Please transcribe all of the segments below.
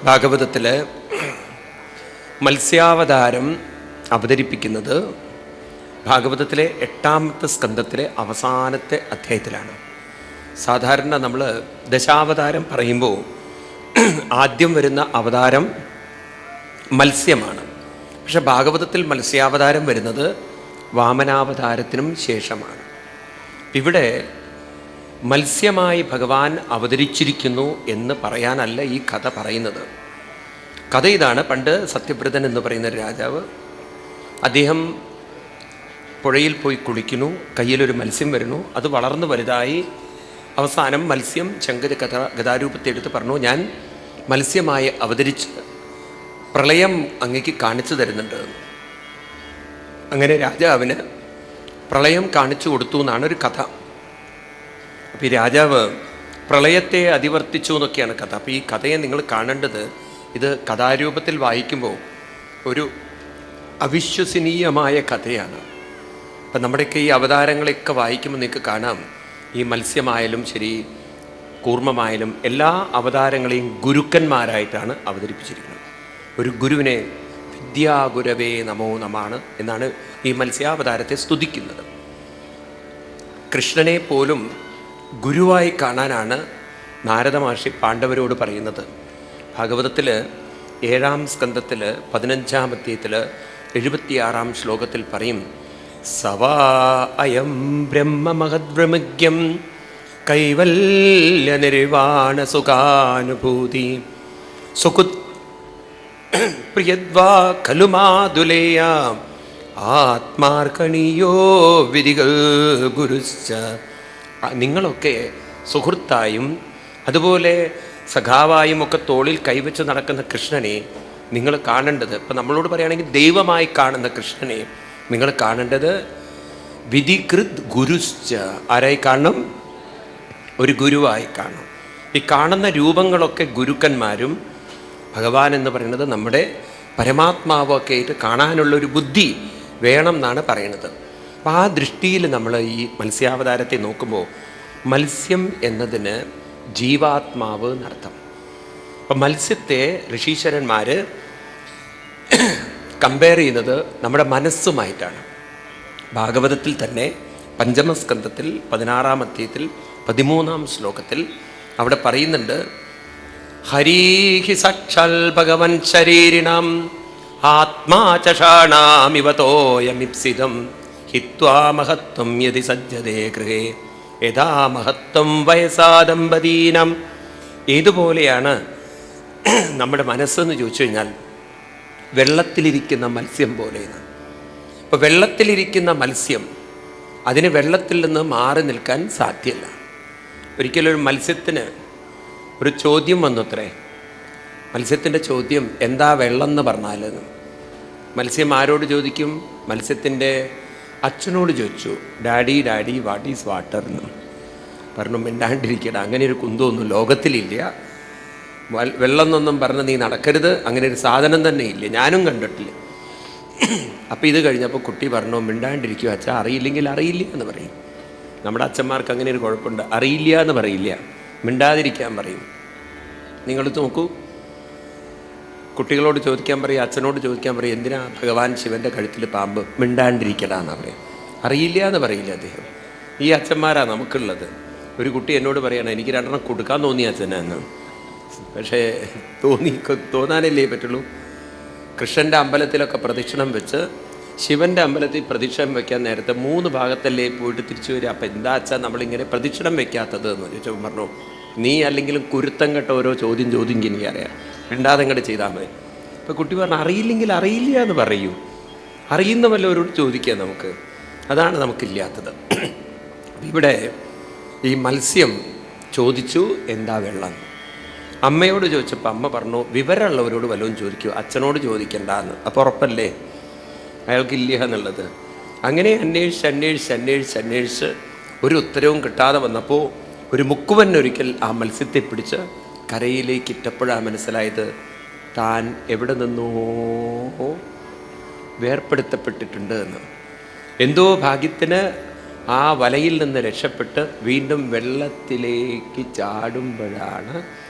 ഭാഗവതത്തിൽ മത്സ്യാവതാരം അവതരിപ്പിക്കുന്നത് ഭാഗവതത്തിലെ 8ാമത്തെ സ്കന്ധത്തിലെ അവസാനത്തെ അധ്യായത്തിലാണ്. സാധാരണ നമ്മൾ ദശാവതാരം പറയുമ്പോൾ ആദ്യം വരുന്ന അവതാരം മത്സ്യമാണ്. പക്ഷെ ഭാഗവതത്തിൽ മത്സ്യാവതാരം വരുന്നത് വാമനാവതാരത്തിനും ശേഷമാണ്. ഇവിടെ മത്സ്യമായി ഭഗവാൻ അവതരിച്ചിരിക്കുന്നു എന്ന് പറയാനല്ല ഈ കഥ പറയുന്നത്. കഥ ഇതാണ്. പണ്ട് സത്യവ്രതൻ എന്ന് പറയുന്ന രാജാവ്, അദ്ദേഹം പുഴയിൽ പോയി കുളിക്കുന്നു. കയ്യിലൊരു മത്സ്യം വരുന്നു. അത് വളർന്നു വലുതായി അവസാനം മത്സ്യം ശങ്കര ഗതാരൂപത്തെ എടുത്ത് പറഞ്ഞു, ഞാൻ മത്സ്യമായി അവതരിച്ച് പ്രളയം അങ്ങേക്ക് കാണിച്ചു തരുന്നുണ്ട്. അങ്ങനെ രാജാവിന് പ്രളയം കാണിച്ചു കൊടുത്തു എന്നാണ് ഒരു കഥ. അപ്പോൾ ഈ രാജാവ് പ്രളയത്തെ അതിവർത്തിച്ചു എന്നൊക്കെയാണ് കഥ. അപ്പോൾ ഈ കഥയെ നിങ്ങൾ കാണേണ്ടത്, ഇത് കഥാരൂപത്തിൽ വായിക്കുമ്പോൾ ഒരു അവിശ്വസനീയമായ കഥയാണ്. അപ്പം നമ്മുടെയൊക്കെ ഈ അവതാരങ്ങളെയൊക്കെ വായിക്കുമ്പോൾ നിങ്ങൾക്ക് കാണാം, ഈ മത്സ്യമായാലും ശരി, കൂർമ്മമായാലും എല്ലാ അവതാരങ്ങളെയും ഗുരുക്കന്മാരായിട്ടാണ് അവതരിപ്പിച്ചിരിക്കുന്നത്. ഒരു ഗുരുവിനെ വിദ്യാഗുരവേ നമോ നമാണ് എന്നാണ് ഈ മത്സ്യാവതാരത്തെ സ്തുതിക്കുന്നത്. കൃഷ്ണനെ പോലും ഗുരുവായി കാണാനാണ് നാരദ മഹർഷി പാണ്ഡവരോട് പറയുന്നത്. ഭാഗവതത്തിൽ 7ാം സ്കന്ധത്തിൽ 15ാം അധ്യായത്തിൽ 76ാം ശ്ലോകത്തിൽ പറയും, സവാ അയം ബ്രഹ്മമഹദ്ബ്രഹ്മജ്ഞം കൈവല്യ നിർവാണ സുഖാനുഭൂതി സുഖുത് പ്രിയദ്വാ ഖലു മാതുലേയ ആത്മാർക്കണീയോ വിധികൾ ഗുരുശ്ച. നിങ്ങളൊക്കെ സുഹൃത്തായും അതുപോലെ സഖാവായും ഒക്കെ തോളിൽ കൈവച്ച് നടക്കുന്ന കൃഷ്ണനെ നിങ്ങൾ കാണേണ്ടത്, ഇപ്പം നമ്മളോട് പറയുകയാണെങ്കിൽ ദൈവമായി കാണുന്ന കൃഷ്ണനെ നിങ്ങൾ കാണേണ്ടത് വിധികൃത് ഗുരുശ്ച. ആരായി കാണണം? ഒരു ഗുരുവായി കാണണം. ഈ കാണുന്ന രൂപങ്ങളൊക്കെ ഗുരുക്കന്മാരും ഭഗവാൻ എന്ന് പറയുന്നത് നമ്മുടെ പരമാത്മാവൊക്കെ ആയിട്ട് കാണാനുള്ളൊരു ബുദ്ധി വേണം എന്നാണ് പറയുന്നത്. അപ്പം ആ ദൃഷ്ടിയിൽ നമ്മൾ ഈ മത്സ്യാവതാരത്തെ നോക്കുമ്പോൾ മത്സ്യം എന്നതിന് ജീവാത്മാവ് എന്നർത്ഥം. അപ്പം മത്സ്യത്തെ ഋഷീശ്വരന്മാർ കമ്പയർ ചെയ്യുന്നത് നമ്മുടെ മനസ്സുമായിട്ടാണ്. ഭാഗവതത്തിൽ തന്നെ 5ാം സ്കന്ധത്തിൽ 16ാം അധ്യായത്തിൽ 13ാം ശ്ലോകത്തിൽ അവിടെ പറയുന്നുണ്ട്, ഹരീഹി സാക്ഷാൽ ഭഗവൻ ശരീരിണം ആത്മാ ചഷാണാമിവതോയമിപ്സിതം ഹിത്വാ മഹത്വം യതി സജ്ജതേ ഗൃഹേ യഥാ മഹത്വം വയസാ ദമ്പതീനം. ഏതുപോലെയാണ് നമ്മുടെ മനസ്സെന്ന് ചോദിച്ചു കഴിഞ്ഞാൽ വെള്ളത്തിലിരിക്കുന്ന മത്സ്യം പോലെയാണ്. അപ്പോൾ വെള്ളത്തിലിരിക്കുന്ന മത്സ്യം, അതിന് വെള്ളത്തിൽ നിന്ന് മാറി നിൽക്കാൻ സാധ്യമല്ല. ഒരിക്കലൊരു മത്സ്യത്തിന് ഒരു ചോദ്യം വന്നത്രേ. മത്സ്യത്തിൻ്റെ ചോദ്യം, എന്താ വെള്ളം എന്ന് പറഞ്ഞാൽ? മത്സ്യം ആരോട് ചോദിക്കും? മത്സ്യത്തിൻ്റെ അച്ഛനോട് ചോദിച്ചു, daddy daddy what is water എന്ന് പറഞ്ഞു. മിണ്ടാണ്ടിരിക്കട, അങ്ങനെ ഒരു കുന്തമൊന്നും ലോകത്തിലില്ല. വെള്ളം എന്നൊന്നും പറഞ്ഞ് നീ നടക്കരുത്, അങ്ങനെ ഒരു സാധനം തന്നെ ഇല്ല, ഞാനും കണ്ടിട്ടില്ല. അപ്പോൾ ഇത് കഴിഞ്ഞപ്പോൾ കുട്ടി പറഞ്ഞു, മിണ്ടാണ്ടിരിക്കുക അച്ഛാ, അറിയില്ലെങ്കിൽ അറിയില്ല എന്ന് പറയും. നമ്മുടെ അച്ഛന്മാർക്ക് അങ്ങനെ ഒരു കുഴപ്പമുണ്ട്, അറിയില്ല എന്ന് പറയില്ല, മിണ്ടാതിരിക്കാൻ പറയും. നിങ്ങൾ നോക്കൂ, കുട്ടികളോട് ചോദിക്കാൻ പറയും, അച്ഛനോട് ചോദിക്കാൻ പറയും, എന്തിനാ ഭഗവാൻ ശിവൻ്റെ കഴുത്തിൽ പാമ്പ്? മിണ്ടാണ്ടിരിക്കടാന്നാണ് പറയും, അറിയില്ല എന്ന് പറയില്ല അദ്ദേഹം. ഈ അച്ഛന്മാരാണ് നമുക്കുള്ളത്. ഒരു കുട്ടി എന്നോട് പറയണം, എനിക്ക് 2 കൊടുക്കാൻ തോന്നിയ അച്ഛനാന്ന്. പക്ഷേ തോന്നാനല്ലേ പറ്റുള്ളൂ. കൃഷ്ണൻ്റെ അമ്പലത്തിലൊക്കെ പ്രദക്ഷിണം വെച്ച് ശിവൻ്റെ അമ്പലത്തിൽ പ്രദക്ഷിണം വെക്കാൻ നേരത്തെ 3 ഭാഗത്തല്ലേ പോയിട്ട് തിരിച്ചു വരിക. അപ്പം എന്താ അച്ഛാ നമ്മളിങ്ങനെ പ്രദക്ഷിണം വെക്കാത്തത് എന്ന് ചോദിച്ചപ്പോൾ പറഞ്ഞു, നീ അല്ലെങ്കിലും കുരുത്തം കെട്ട ഓരോ ചോദ്യം എനിക്കറിയാം, മിണ്ടാതെ അങ്ങോട്ട് ചെയ്താൽ മതി. അപ്പോൾ കുട്ടി പറഞ്ഞു, അറിയില്ലെങ്കിൽ അറിയില്ല എന്ന് പറയൂ, അറിയുന്ന വല്ലവരോട് ചോദിക്കുക നമുക്ക്, അതാണ് നമുക്കില്ലാത്തത്. ഇവിടെ ഈ മത്സ്യം ചോദിച്ചു, എന്താ വെള്ളം? അമ്മയോട് ചോദിച്ചപ്പോൾ അമ്മ പറഞ്ഞു, വിവരമുള്ളവരോട് വല്ലതും ചോദിക്കൂ, അച്ഛനോട് ചോദിക്കണ്ടെന്ന്. അപ്പോൾ ഉറപ്പല്ലേ അയാൾക്കില്ല എന്നുള്ളത്. അങ്ങനെ അന്വേഷിച്ച് ഒരു ഉത്തരവും കിട്ടാതെ വന്നപ്പോൾ ഒരു മുക്കുവൻ ഒരിക്കൽ ആ മത്സ്യത്തെ പിടിച്ച് കരയിലേക്ക് ഇട്ടപ്പോഴാണ് മനസ്സിലായത്, താൻ എവിടെ നിന്നോ വേർപ്പെടുത്തപ്പെട്ടിട്ടുണ്ട് എന്ന്. എന്തോ ഭാഗ്യത്തിന് ആ വലയിൽ നിന്ന് രക്ഷപ്പെട്ട് വീണ്ടും വെള്ളത്തിലേക്ക് ചാടുമ്പോഴാണ്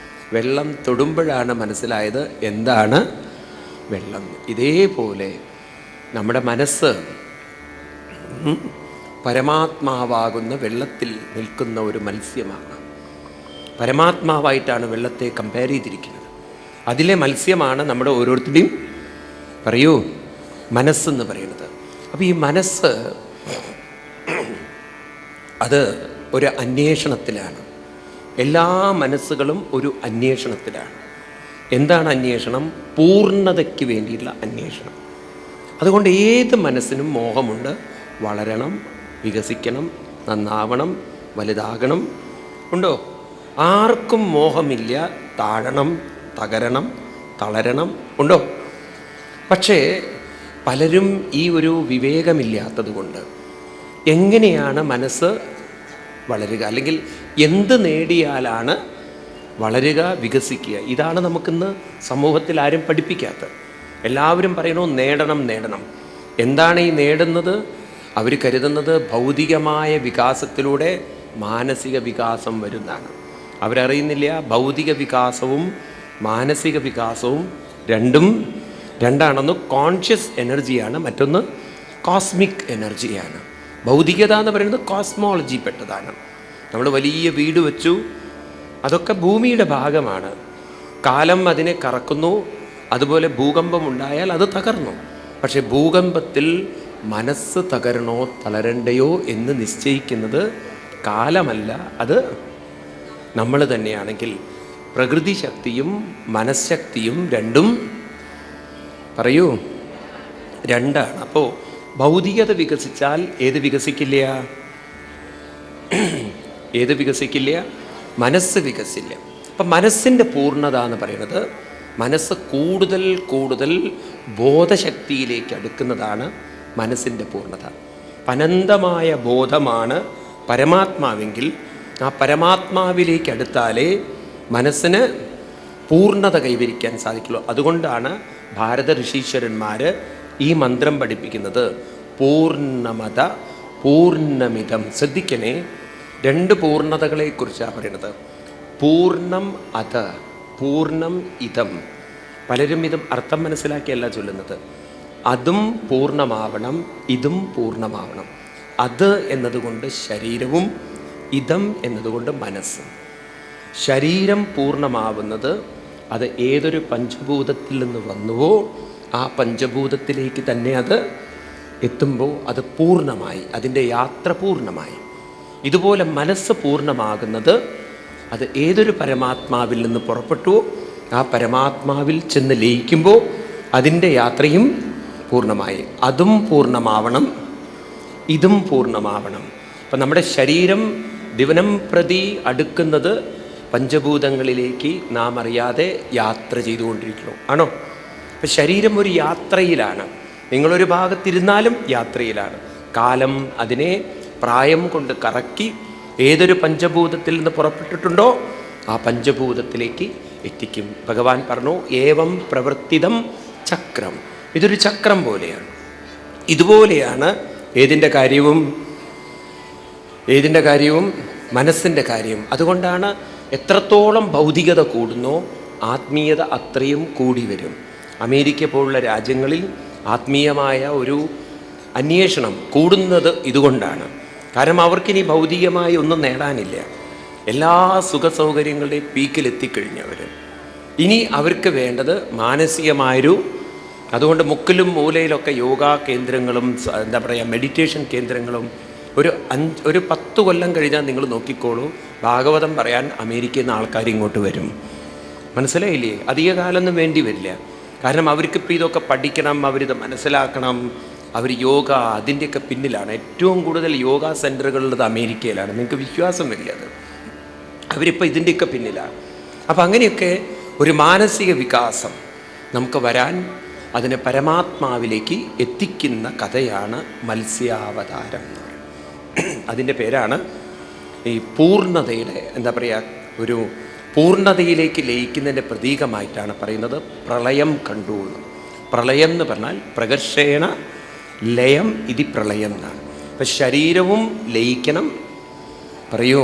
വെള്ളം തൊടുമ്പോഴാണ് മനസ്സിലായത് എന്താണ് വെള്ളം. ഇതേപോലെ നമ്മുടെ മനസ്സ് പരമാത്മാവാകുന്ന വെള്ളത്തിൽ നിൽക്കുന്ന ഒരു മത്സ്യമാണ്. പരമാത്മാവായിട്ടാണ് വെള്ളത്തെ കമ്പയർ ചെയ്തിരിക്കുന്നത്. അതിലെ മത്സ്യമാണ് നമ്മുടെ ഓരോരുത്തരുടെയും പറയൂ മനസ്സെന്ന് പറയുന്നത്. അപ്പോൾ ഈ മനസ്സ് അത് ഒരു അന്വേഷണത്തിലാണ്. എല്ലാ മനസ്സുകളും ഒരു അന്വേഷണത്തിലാണ്. എന്താണ് അന്വേഷണം? പൂർണ്ണതയ്ക്ക് വേണ്ടിയുള്ള അന്വേഷണം. അതുകൊണ്ട് ഏത് മനസ്സിനും മോഹമുണ്ട്. വളരണം, വികസിക്കണം, നന്നാവണം, വലുതാകണം. ഉണ്ടോ? ആർക്കും മോഹമില്ല താഴണം, തകരണം, തളരണം. ഉണ്ടോ? പക്ഷേ പലരും ഈ ഒരു വിവേകമില്ലാത്തത് കൊണ്ട് എങ്ങനെയാണ് മനസ്സ് വളരുക, അല്ലെങ്കിൽ എന്ത് നേടിയാലാണ് വളരുക, വികസിക്കുക, ഇതാണ് നമുക്കിന്ന് സമൂഹത്തിൽ ആരും പഠിപ്പിക്കാത്തത്. എല്ലാവരും പറയണു നേടണം നേടണം. എന്താണ് ഈ നേടുന്നത്? അവർ കരുതുന്നത് ഭൗതികമായ വികാസത്തിലൂടെ മാനസിക വികാസം വരുന്നതാണ്. അവരറിയുന്നില്ല ഭൗതിക വികാസവും മാനസിക വികാസവും രണ്ടാണെന്ന്. കോൺഷ്യസ് എനർജിയാണ്, മറ്റൊന്ന് കോസ്മിക് എനർജിയാണ്. ഭൗതികത എന്ന് പറയുന്നത് കോസ്മോളജി പെട്ടതാണ്. നമ്മൾ വലിയ വീട് വെച്ചു, അതൊക്കെ ഭൂമിയുടെ ഭാഗമാണ്. കാലം അതിനെ കറക്കുന്നു. അതുപോലെ ഭൂകമ്പം ഉണ്ടായാൽ അത് തകർന്നു. പക്ഷെ ഭൂകമ്പത്തിൽ മനസ്സ് തകരണോ തളരണ്ടയോ എന്ന് നിശ്ചയിക്കുന്നത് കാലമല്ല, അത് നമ്മൾ തന്നെയാണെങ്കിൽ പ്രകൃതി ശക്തിയും മനഃശക്തിയും രണ്ടും പറയൂ രണ്ടാണ്. അപ്പോൾ ഭൗതികത വികസിച്ചാൽ ഏത് വികസിക്കില്ല? ഏത് വികസിക്കില്ല? മനസ്സ് വികസില്ല. അപ്പം മനസ്സിൻ്റെ പൂർണ്ണത എന്ന് പറയുന്നത് മനസ്സ് കൂടുതൽ കൂടുതൽ ബോധശക്തിയിലേക്ക് അടുക്കുന്നതാണ് മനസ്സിൻ്റെ പൂർണ്ണത. അനന്തമായ ബോധമാണ് പരമാത്മാവെങ്കിൽ ആ പരമാത്മാവിലേക്ക് അടുത്താലേ മനസ്സിന് പൂർണ്ണത കൈവരിക്കാൻ സാധിക്കുള്ളൂ. അതുകൊണ്ടാണ് ഭാരത ഋഷീശ്വരന്മാർ ഈ മന്ത്രം പഠിപ്പിക്കുന്നത് പൂർണ്ണമത പൂർണ്ണമിതം. ശ്രദ്ധിക്കണേ, രണ്ട് പൂർണ്ണതകളെക്കുറിച്ചാണ് പറയുന്നത്. പൂർണ്ണം അത, പൂർണ്ണം ഇതം. പലരും ഇതും അർത്ഥം മനസ്സിലാക്കിയല്ല ചൊല്ലുന്നത്. അതും പൂർണ്ണമാവണം, ഇതും പൂർണ്ണമാവണം. അത് എന്നതുകൊണ്ട് ശരീരവും ഇതം എന്നതുകൊണ്ട് മനസ്സും. ശരീരം പൂർണ്ണമാവുന്നത് അത് ഏതൊരു പഞ്ചഭൂതത്തിൽ നിന്ന് വന്നുവോ ആ പഞ്ചഭൂതത്തിലേക്ക് തന്നെ അത് എത്തുമ്പോൾ അത് പൂർണ്ണമായി, അതിൻ്റെ യാത്ര പൂർണ്ണമായി. ഇതുപോലെ മനസ്സ് പൂർണ്ണമാകുന്നത് അത് ഏതൊരു പരമാത്മാവിൽ നിന്ന് പുറപ്പെട്ടുവോ ആ പരമാത്മാവിൽ ചെന്ന് ലയിക്കുമ്പോൾ അതിൻ്റെ യാത്രയും പൂർണ്ണമായി. അതും പൂർണ്ണമാവണം, ഇതും പൂർണ്ണമാവണം. അപ്പം നമ്മുടെ ശരീരം ദിവനം പ്രതി അടുക്കുന്നത് പഞ്ചഭൂതങ്ങളിലേക്ക് നാം അറിയാതെ യാത്ര ചെയ്തുകൊണ്ടിരിക്കുന്നു. ആണോ? അപ്പം ശരീരം ഒരു യാത്രയിലാണ്. നിങ്ങളൊരു ഭാഗത്തിരുന്നാലും യാത്രയിലാണ്. കാലം അതിനെ പ്രായം കൊണ്ട് കറക്കി ഏതൊരു പഞ്ചഭൂതത്തിൽ നിന്ന് പുറപ്പെട്ടിട്ടുണ്ടോ ആ പഞ്ചഭൂതത്തിലേക്ക് എത്തിക്കും. ഭഗവാൻ പറഞ്ഞു ഏവം പ്രവർത്തിതം ചക്രം. ഇതൊരു ചക്രം പോലെയാണ്. ഇതുപോലെയാണ് ഏതിൻ്റെ കാര്യവും മനസ്സിൻ്റെ കാര്യം. അതുകൊണ്ടാണ് എത്രത്തോളം ഭൗതികത കൂടുന്നോ ആത്മീയത അത്രയും കൂടി വരും. അമേരിക്ക പോലുള്ള രാജ്യങ്ങളിൽ ആത്മീയമായ ഒരു അന്വേഷണം കൂടുന്നത് ഇതുകൊണ്ടാണ്. കാരണം അവർക്കിനി ഭൗതികമായി ഒന്നും നേടാനില്ല. എല്ലാ സുഖസൗകര്യങ്ങളുടെയും പീക്കിലെത്തിക്കഴിഞ്ഞവർ. ഇനി അവർക്ക് വേണ്ടത് മാനസികമായൊരു, അതുകൊണ്ട് മുക്കിലും മൂലയിലൊക്കെ യോഗാ കേന്ദ്രങ്ങളും എന്താ പറയുക മെഡിറ്റേഷൻ കേന്ദ്രങ്ങളും ഒരു 10 കൊല്ലം കഴിഞ്ഞാൽ നിങ്ങൾ നോക്കിക്കോളൂ, ഭാഗവതം പറയാൻ അമേരിക്കയിൽ നിന്ന് ആൾക്കാർ ഇങ്ങോട്ട് വരും. മനസ്സിലായില്ലേ? അധിക കാലമൊന്നും വേണ്ടി വരില്ല. കാരണം അവർക്കിപ്പോൾ ഇതൊക്കെ പഠിക്കണം, അവരിത് മനസ്സിലാക്കണം. അവർ യോഗ അതിൻ്റെയൊക്കെ പിന്നിലാണ്. ഏറ്റവും കൂടുതൽ യോഗ സെൻറ്ററുകളുള്ളത് അമേരിക്കയിലാണ്. നിങ്ങൾക്ക് വിശ്വാസം വരില്ല അത്. അവരിപ്പോൾ ഇതിൻ്റെയൊക്കെ പിന്നിലാണ്. അപ്പം അങ്ങനെയൊക്കെ ഒരു മാനസിക വികാസം നമുക്ക് വരാൻ അതിനെ പരമാത്മാവിലേക്ക് എത്തിക്കുന്ന കഥയാണ് മത്സ്യാവതാരം എന്ന് പറയുന്നത്. അതിൻ്റെ പേരാണ് ഈ പൂർണ്ണതയുടെ എന്താ പറയുക, ഒരു പൂർണ്ണതയിലേക്ക് ലയിക്കുന്നതിൻ്റെ പ്രതീകമായിട്ടാണ് പറയുന്നത് പ്രളയം കണ്ടു എന്ന്. പ്രളയം എന്ന് പറഞ്ഞാൽ പ്രകർഷേണ ലയം ഇതി പ്രളയം എന്നാണ്. അപ്പം ശരീരവും ലയിക്കണം, പറയൂ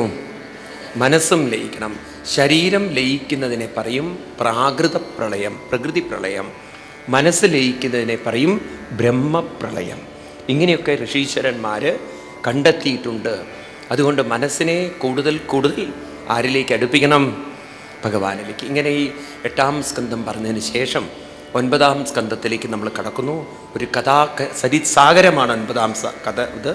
മനസ്സും ലയിക്കണം. ശരീരം ലയിക്കുന്നതിനെ പറയും പ്രാകൃത പ്രളയം, പ്രകൃതി പ്രളയം. മനസ്സ് ലയിക്കുന്നതിനെ പറയും ബ്രഹ്മപ്രളയം. ഇങ്ങനെയൊക്കെ ഋഷീശ്വരന്മാർ കണ്ടെത്തിയിട്ടുണ്ട്. അതുകൊണ്ട് മനസ്സിനെ കൂടുതൽ കൂടുതൽ ആരിലേക്ക് അടുപ്പിക്കണം? ഭഗവാനിലേക്ക്. ഇങ്ങനെ ഈ 8ാം സ്കന്ധം പറഞ്ഞതിന് ശേഷം 9ാം സ്കന്ധത്തിലേക്ക് നമ്മൾ കടക്കുന്നു. ഒരു സരിത്സാഗരമാണ് 9ാം കഥ. ഇത്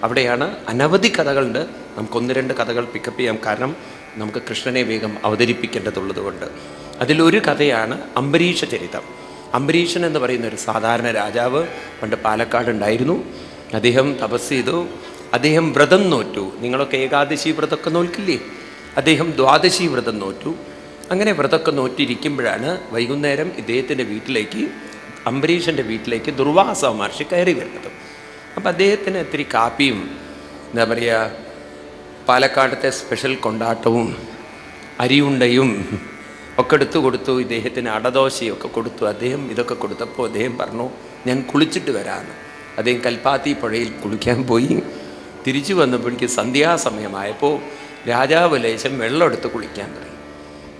അവിടെയാണ് അനവധി കഥകളുണ്ട്. നമുക്ക് 1-2 കഥകൾ പിക്കപ്പ് ചെയ്യാം, കാരണം നമുക്ക് കൃഷ്ണനെ വേഗം അവതരിപ്പിക്കേണ്ടതുള്ളത് കൊണ്ട്. അതിലൊരു കഥയാണ് അംബരീഷ ചരിതം. അംബരീഷൻ എന്ന് പറയുന്ന ഒരു സാധാരണ രാജാവ് പണ്ട് പാലക്കാട് ഉണ്ടായിരുന്നു. അദ്ദേഹം തപസ് ചെയ്തു, അദ്ദേഹം വ്രതം നോറ്റു. നിങ്ങളൊക്കെ ഏകാദശി വ്രതമൊക്കെ നോക്കില്ലേ? അദ്ദേഹം ദ്വാദശി വ്രതം നോറ്റു. അങ്ങനെ വ്രതമൊക്കെ നോറ്റിരിക്കുമ്പോഴാണ് വൈകുന്നേരം ഇദ്ദേഹത്തിൻ്റെ വീട്ടിലേക്ക്, അംബരീഷൻ്റെ വീട്ടിലേക്ക് ദുർവാസ മഹർഷി കയറി വരുന്നത്. അപ്പം അദ്ദേഹത്തിന് ഇത്തിരി കാപ്പിയും എന്താ പറയുക, പാലക്കാടത്തെ സ്പെഷ്യൽ കൊണ്ടാട്ടവും അരിയുണ്ടയും ഒക്കെ എടുത്തു കൊടുത്തു. ഇദ്ദേഹത്തിന് അടദോശയൊക്കെ കൊടുത്തു. അദ്ദേഹം ഇതൊക്കെ കൊടുത്തപ്പോൾ അദ്ദേഹം പറഞ്ഞു, ഞാൻ കുളിച്ചിട്ട് വരാമെന്ന്. അദ്ദേഹം കൽപ്പാത്തി പുഴയിൽ കുളിക്കാൻ പോയി. തിരിച്ചു വന്നപ്പോഴേക്ക് സന്ധ്യാസമയമായപ്പോൾ രാജാവ് ലേശം വെള്ളം എടുത്ത് കുളിക്കാൻ തുടങ്ങി.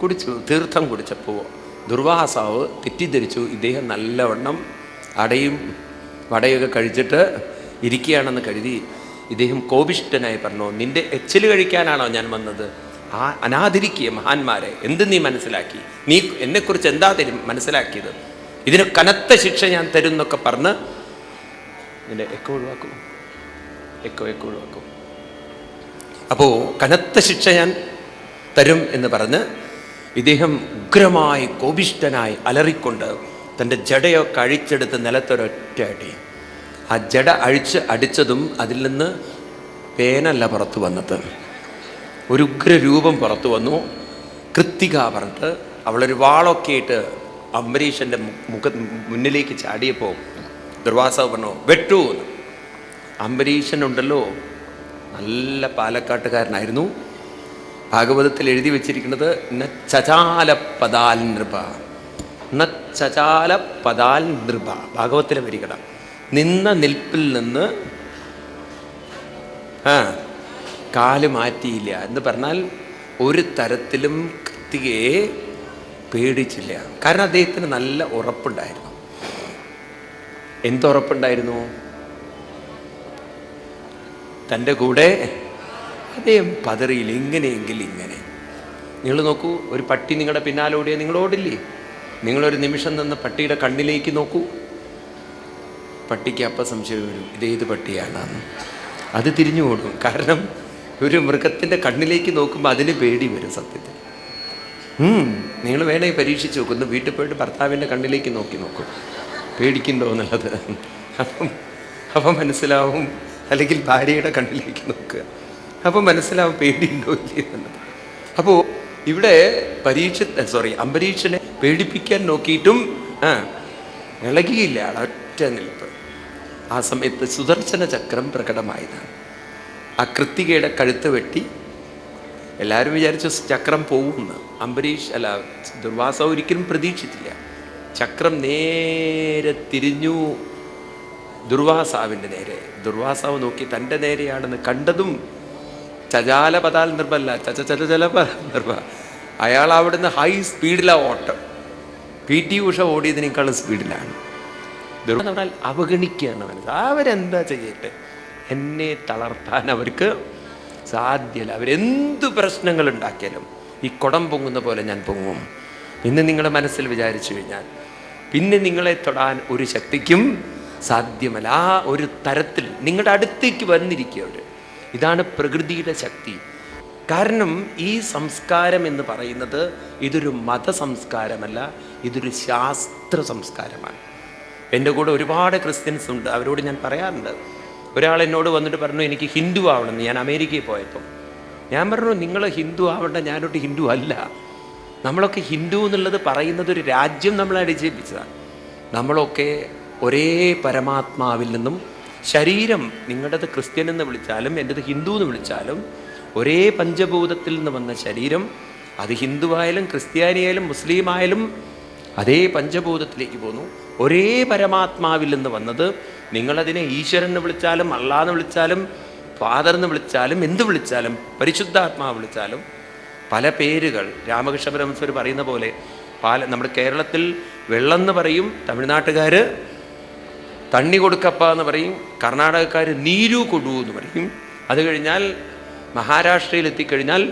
കുടിച്ചു, തീർത്ഥം കുടിച്ചപ്പോൾ ദുർവാസാവ് തെറ്റിദ്ധരിച്ചു ഇദ്ദേഹം നല്ലവണ്ണം അടയും വടയൊക്കെ കഴിച്ചിട്ട് ഇരിക്കുകയാണെന്ന് കരുതി. ഇദ്ദേഹം കോപിഷ്ഠനായി പറഞ്ഞു, നിൻ്റെ എച്ചിൽ കഴിക്കാനാണോ ഞാൻ വന്നത്? അനാദരിക്കുക മഹാന്മാരെ. എന്ത് നീ മനസ്സിലാക്കി? നീ എന്നെക്കുറിച്ച് എന്താ മനസ്സിലാക്കിയത്? ഇതിന് കനത്ത ശിക്ഷ ഞാൻ തരും എന്നൊക്കെ പറഞ്ഞ് നിന്റെ എക്കോ ഒഴിവാക്കും, എക്കോ ഒഴിവാക്കും. അപ്പോൾ കനത്ത ശിക്ഷ ഞാൻ തരും എന്ന് പറഞ്ഞ് ഇദ്ദേഹം ഉഗ്രമായി കോപിഷ്ഠനായി അലറിക്കൊണ്ട് തൻ്റെ ജടയൊക്കെ അഴിച്ചെടുത്ത് നിലത്തൊരൊറ്റ അടി. ആ ജട അടിച്ചതും അതിൽ നിന്ന് പേനല്ല പുറത്തു വന്നത്, ഒരു ഉഗ്രരൂപം പുറത്തു വന്നു. കൃത്തിക പറഞ്ഞിട്ട് അവളൊരു വാളൊക്കെ ഇട്ട് അംബരീഷൻ്റെ മുന്നിലേക്ക് ചാടിയപ്പോൾ ദുർവാസാവ് പറഞ്ഞു, വെട്ടു. അംബരീഷനുണ്ടല്ലോ നല്ല പാലക്കാട്ടുകാരനായിരുന്നു. ഭാഗവതത്തിൽ എഴുതി വെച്ചിരിക്കുന്നത് ചചാല പദാൽ നൃപ, ചചാല പദാൽ നൃപ. ഭാഗവത്തിലെ വരികട. നിന്ന നിൽപ്പിൽ നിന്ന് കാല് മാറ്റിയില്ല എന്ന് പറഞ്ഞാൽ ഒരു തരത്തിലും കൃത്തികയെ പേടിച്ചില്ല. കാരണം അദ്ദേഹത്തിന് നല്ല ഉറപ്പുണ്ടായിരുന്നു. എന്തുറപ്പുണ്ടായിരുന്നു? തൻ്റെ കൂടെ അദ്ദേഹം പതറിയില്ല. എങ്ങനെയെങ്കിൽ ഇങ്ങനെ. നിങ്ങൾ നോക്കൂ, ഒരു പട്ടി നിങ്ങളുടെ പിന്നാലെ ഓടിയാൽ നിങ്ങളോടില്ലേ? നിങ്ങളൊരു നിമിഷം നിന്ന് പട്ടിയുടെ കണ്ണിലേക്ക് നോക്കൂ. പട്ടിക്ക് അപ്പം സംശയം വരും, ഇതേത് പട്ടിയാണെന്ന്. അത് തിരിഞ്ഞു ഓടും. കാരണം ഒരു മൃഗത്തിൻ്റെ കണ്ണിലേക്ക് നോക്കുമ്പോൾ അതിന് പേടി വരും സത്യത്തിൽ. നിങ്ങൾ വേണമെങ്കിൽ പരീക്ഷിച്ച് നോക്കുന്നു. വീട്ടിൽ പോയിട്ട് ഭർത്താവിൻ്റെ കണ്ണിലേക്ക് നോക്കും, പേടിക്കുന്നുണ്ടോ എന്നുള്ളത്. അപ്പം മനസ്സിലാവും. അല്ലെങ്കിൽ ഭാര്യയുടെ കണ്ണിലേക്ക് നോക്കുക, അപ്പം മനസ്സിലാവും പേടിയുണ്ടോ ഇല്ലേ എന്നുള്ളത്. അപ്പോൾ ഇവിടെ അംബരീഷനെ പേടിപ്പിക്കാൻ നോക്കിയിട്ടും ഇളകിയില്ല, ഒറ്റ നിൽപ്പ്. ആ സമയത്ത് സുദർശന ചക്രം പ്രകടമായതാണ്. ആ കൃത്തികയുടെ കഴുത്ത് വെട്ടി. എല്ലാവരും വിചാരിച്ചു ചക്രം പോകുമെന്ന്. ദുർവാസാവ് ഒരിക്കലും പ്രതീക്ഷിച്ചില്ല. ചക്രം നേരെ തിരിഞ്ഞു ദുർവാസാവിൻ്റെ നേരെ. ദുർവാസാവ് നോക്കി തൻ്റെ നേരെയാണെന്ന് കണ്ടതും ചജാല പതാൽ നിർഭല്ല, ചചല പതാൽ നിർഭ. അയാൾ അവിടുന്ന് ഹൈ സ്പീഡിലാണ് ഓട്ടം. PT ഉഷ ഓടിയതിനേക്കാളും സ്പീഡിലാണ്. പറഞ്ഞാൽ അവഗണിക്കുകയാണ് മനസ്സ്. അവരെന്താ ചെയ്യട്ടെ, എന്നെ തളർത്താൻ അവർക്ക് സാധ്യമല്ല. അവരെന്ത് പ്രശ്നങ്ങൾ ഉണ്ടാക്കിയാലും ഈ കുടം പൊങ്ങുന്ന പോലെ ഞാൻ പൊങ്ങും എന്ന് നിങ്ങളുടെ മനസ്സിൽ വിചാരിച്ചു കഴിഞ്ഞാൽ പിന്നെ നിങ്ങളെ തൊടാൻ ഒരു ശക്തിക്കും സാധ്യമല്ല. ആ ഒരു തരത്തിൽ നിങ്ങളുടെ അടുത്തേക്ക് വന്നിരിക്കുക അവർ. ഇതാണ് പ്രകൃതിയുടെ ശക്തി. കാരണം ഈ സംസ്കാരം എന്ന് പറയുന്നത് ഇതൊരു മതസംസ്കാരമല്ല, ഇതൊരു ശാസ്ത്ര സംസ്കാരമാണ്. എൻ്റെ കൂടെ ഒരുപാട് ക്രിസ്ത്യൻസ് ഉണ്ട്. അവരോട് ഞാൻ പറയാറുണ്ട്. ഒരാൾ എന്നോട് വന്നിട്ട് പറഞ്ഞു, എനിക്ക് ഹിന്ദു ആവണമെന്ന്. ഞാൻ അമേരിക്കയിൽ പോയപ്പോൾ ഞാൻ പറഞ്ഞു, നിങ്ങൾ ഹിന്ദു ആവേണ്ട, ഞാനൊട്ട് ഹിന്ദു അല്ല. നമ്മളൊക്കെ ഹിന്ദു എന്നുള്ളത് പറയുന്നത് ഒരു രാജ്യം നമ്മളെ അടിച്ചേൽപ്പിച്ചതാണ്. നമ്മളൊക്കെ ഒരേ പരമാത്മാവിൽ നിന്നും ശരീരം, നിങ്ങളുടേത് ക്രിസ്ത്യൻ എന്ന് വിളിച്ചാലും എൻ്റെത് ഹിന്ദു എന്ന് വിളിച്ചാലും ഒരേ പഞ്ചഭൂതത്തിൽ നിന്ന് വന്ന ശരീരം, അത് ഹിന്ദുവായാലും ക്രിസ്ത്യാനിയായാലും മുസ്ലിം ആയാലും അതേ പഞ്ചഭൂതത്തിലേക്ക് പോന്നു. ഒരേ പരമാത്മാവിൽ നിന്ന് വന്നത്. നിങ്ങളതിനെ ഈശ്വരൻ എന്ന് വിളിച്ചാലും അള്ളാഹ് എന്ന് വിളിച്ചാലും ഫാദർ എന്ന് വിളിച്ചാലും എന്ത് വിളിച്ചാലും പരിശുദ്ധാത്മാവ് വിളിച്ചാലും പല പേരുകൾ. രാമകൃഷ്ണ പരമഹംസർ പറയുന്ന പോലെ നമ്മുടെ കേരളത്തിൽ വെള്ളം എന്ന് പറയും, തമിഴ്നാട്ടുകാർ തണ്ണി കൊടുക്കപ്പ എന്ന് പറയും, കർണാടകക്കാർ നീരു കൊടു എന്ന് പറയും, അത് കഴിഞ്ഞാൽ മഹാരാഷ്ട്രയിൽ എത്തിക്കഴിഞ്ഞാൽ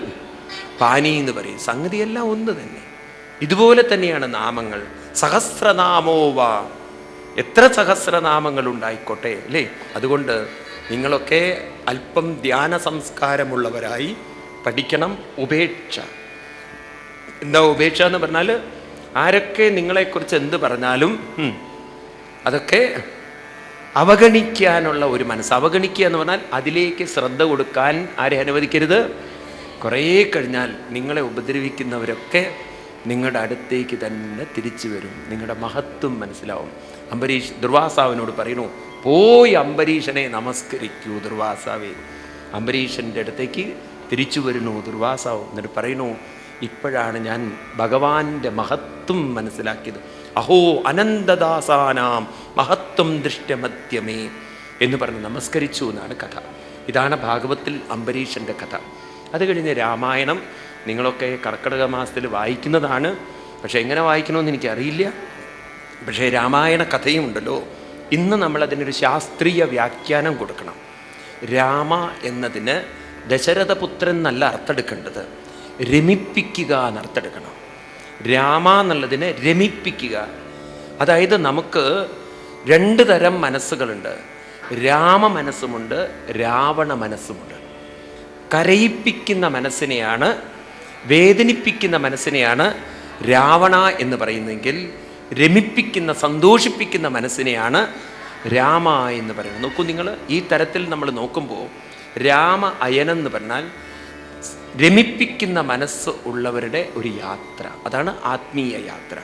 പാനി എന്ന് പറയും. സംഗതിയെല്ലാം ഒന്ന് തന്നെ. ഇതുപോലെ തന്നെയാണ് നാമങ്ങൾ. സഹസ്രനാമോവ, എത്ര സഹസ്രനാമങ്ങൾ ഉണ്ടായിക്കോട്ടെ അല്ലേ. അതുകൊണ്ട് നിങ്ങളൊക്കെ അല്പം ധ്യാന സംസ്കാരമുള്ളവരായി പഠിക്കണം. ഉപേക്ഷ. എന്താ ഉപേക്ഷ എന്ന് പറഞ്ഞാൽ, ആരൊക്കെ നിങ്ങളെക്കുറിച്ച് എന്ത് പറഞ്ഞാലും അതൊക്കെ അവഗണിക്കാനുള്ള ഒരു മനസ്സ്. അവഗണിക്കുക എന്ന് പറഞ്ഞാൽ അതിലേക്ക് ശ്രദ്ധ കൊടുക്കാൻ ആരെ അനുവദിക്കരുത്. കുറേ കഴിഞ്ഞാൽ നിങ്ങളെ ഉപദ്രവിക്കുന്നവരൊക്കെ നിങ്ങളുടെ അടുത്തേക്ക് തന്നെ തിരിച്ചു വരും. നിങ്ങളുടെ മഹത്വം മനസ്സിലാവും. അംബരീഷ് ദുർവാസാവിനോട് പറയുന്നു, പോയി അംബരീഷനെ നമസ്കരിക്കൂ ദുർവാസാവേ. അംബരീഷൻ്റെ അടുത്തേക്ക് തിരിച്ചു വരുന്നു ദുർവാസാവ്. എന്നിട്ട് പറയുന്നു, ഇപ്പോഴാണ് ഞാൻ ഭഗവാന്റെ മഹത്വം മനസ്സിലാക്കിയത്. അഹോ അനന്തദാസാനാം മഹത്വം ദൃഷ്ടമധ്യമേ എന്ന് പറഞ്ഞ് നമസ്കരിച്ചു എന്നാണ് കഥ. ഇതാണ് ഭാഗവത്തിൽ അംബരീഷൻ്റെ കഥ. അത് കഴിഞ്ഞ് രാമായണം നിങ്ങളൊക്കെ കർക്കിടക മാസത്തിൽ വായിക്കുന്നതാണ്. പക്ഷെ എങ്ങനെ വായിക്കണമെന്ന് എനിക്കറിയില്ല. പക്ഷേ രാമായണ കഥയും ഉണ്ടല്ലോ. ഇന്ന് നമ്മളതിനൊരു ശാസ്ത്രീയ വ്യാഖ്യാനം കൊടുക്കണം. രാമ എന്നതിന് ദശരഥപുത്രൻ എന്നല്ല അർത്ഥമെടുക്കേണ്ടത്, രമിപ്പിക്കുക എന്നർത്ഥമെടുക്കണം. രാമ എന്നുള്ളതിന് രമിപ്പിക്കുക. അതായത് നമുക്ക് രണ്ട് തരം മനസ്സുകളുണ്ട്. രാമ മനസ്സുമുണ്ട്, രാവണ മനസ്സുമുണ്ട്. കരയിപ്പിക്കുന്ന മനസ്സിനെയാണ്, വേദനിപ്പിക്കുന്ന മനസ്സിനെയാണ് രാവണ എന്ന് പറയുന്നതെങ്കിൽ, രമിപ്പിക്കുന്ന സന്തോഷിപ്പിക്കുന്ന മനസ്സിനെയാണ് രാമ എന്ന് പറയുന്നത്. നോക്കൂ നിങ്ങൾ, ഈ തരത്തിൽ നമ്മൾ നോക്കുമ്പോൾ രാമ അയനം എന്ന് പറഞ്ഞാൽ രമിപ്പിക്കുന്ന മനസ്സ് ഉള്ളവരുടെ ഒരു യാത്ര. അതാണ് ആത്മീയ യാത്ര.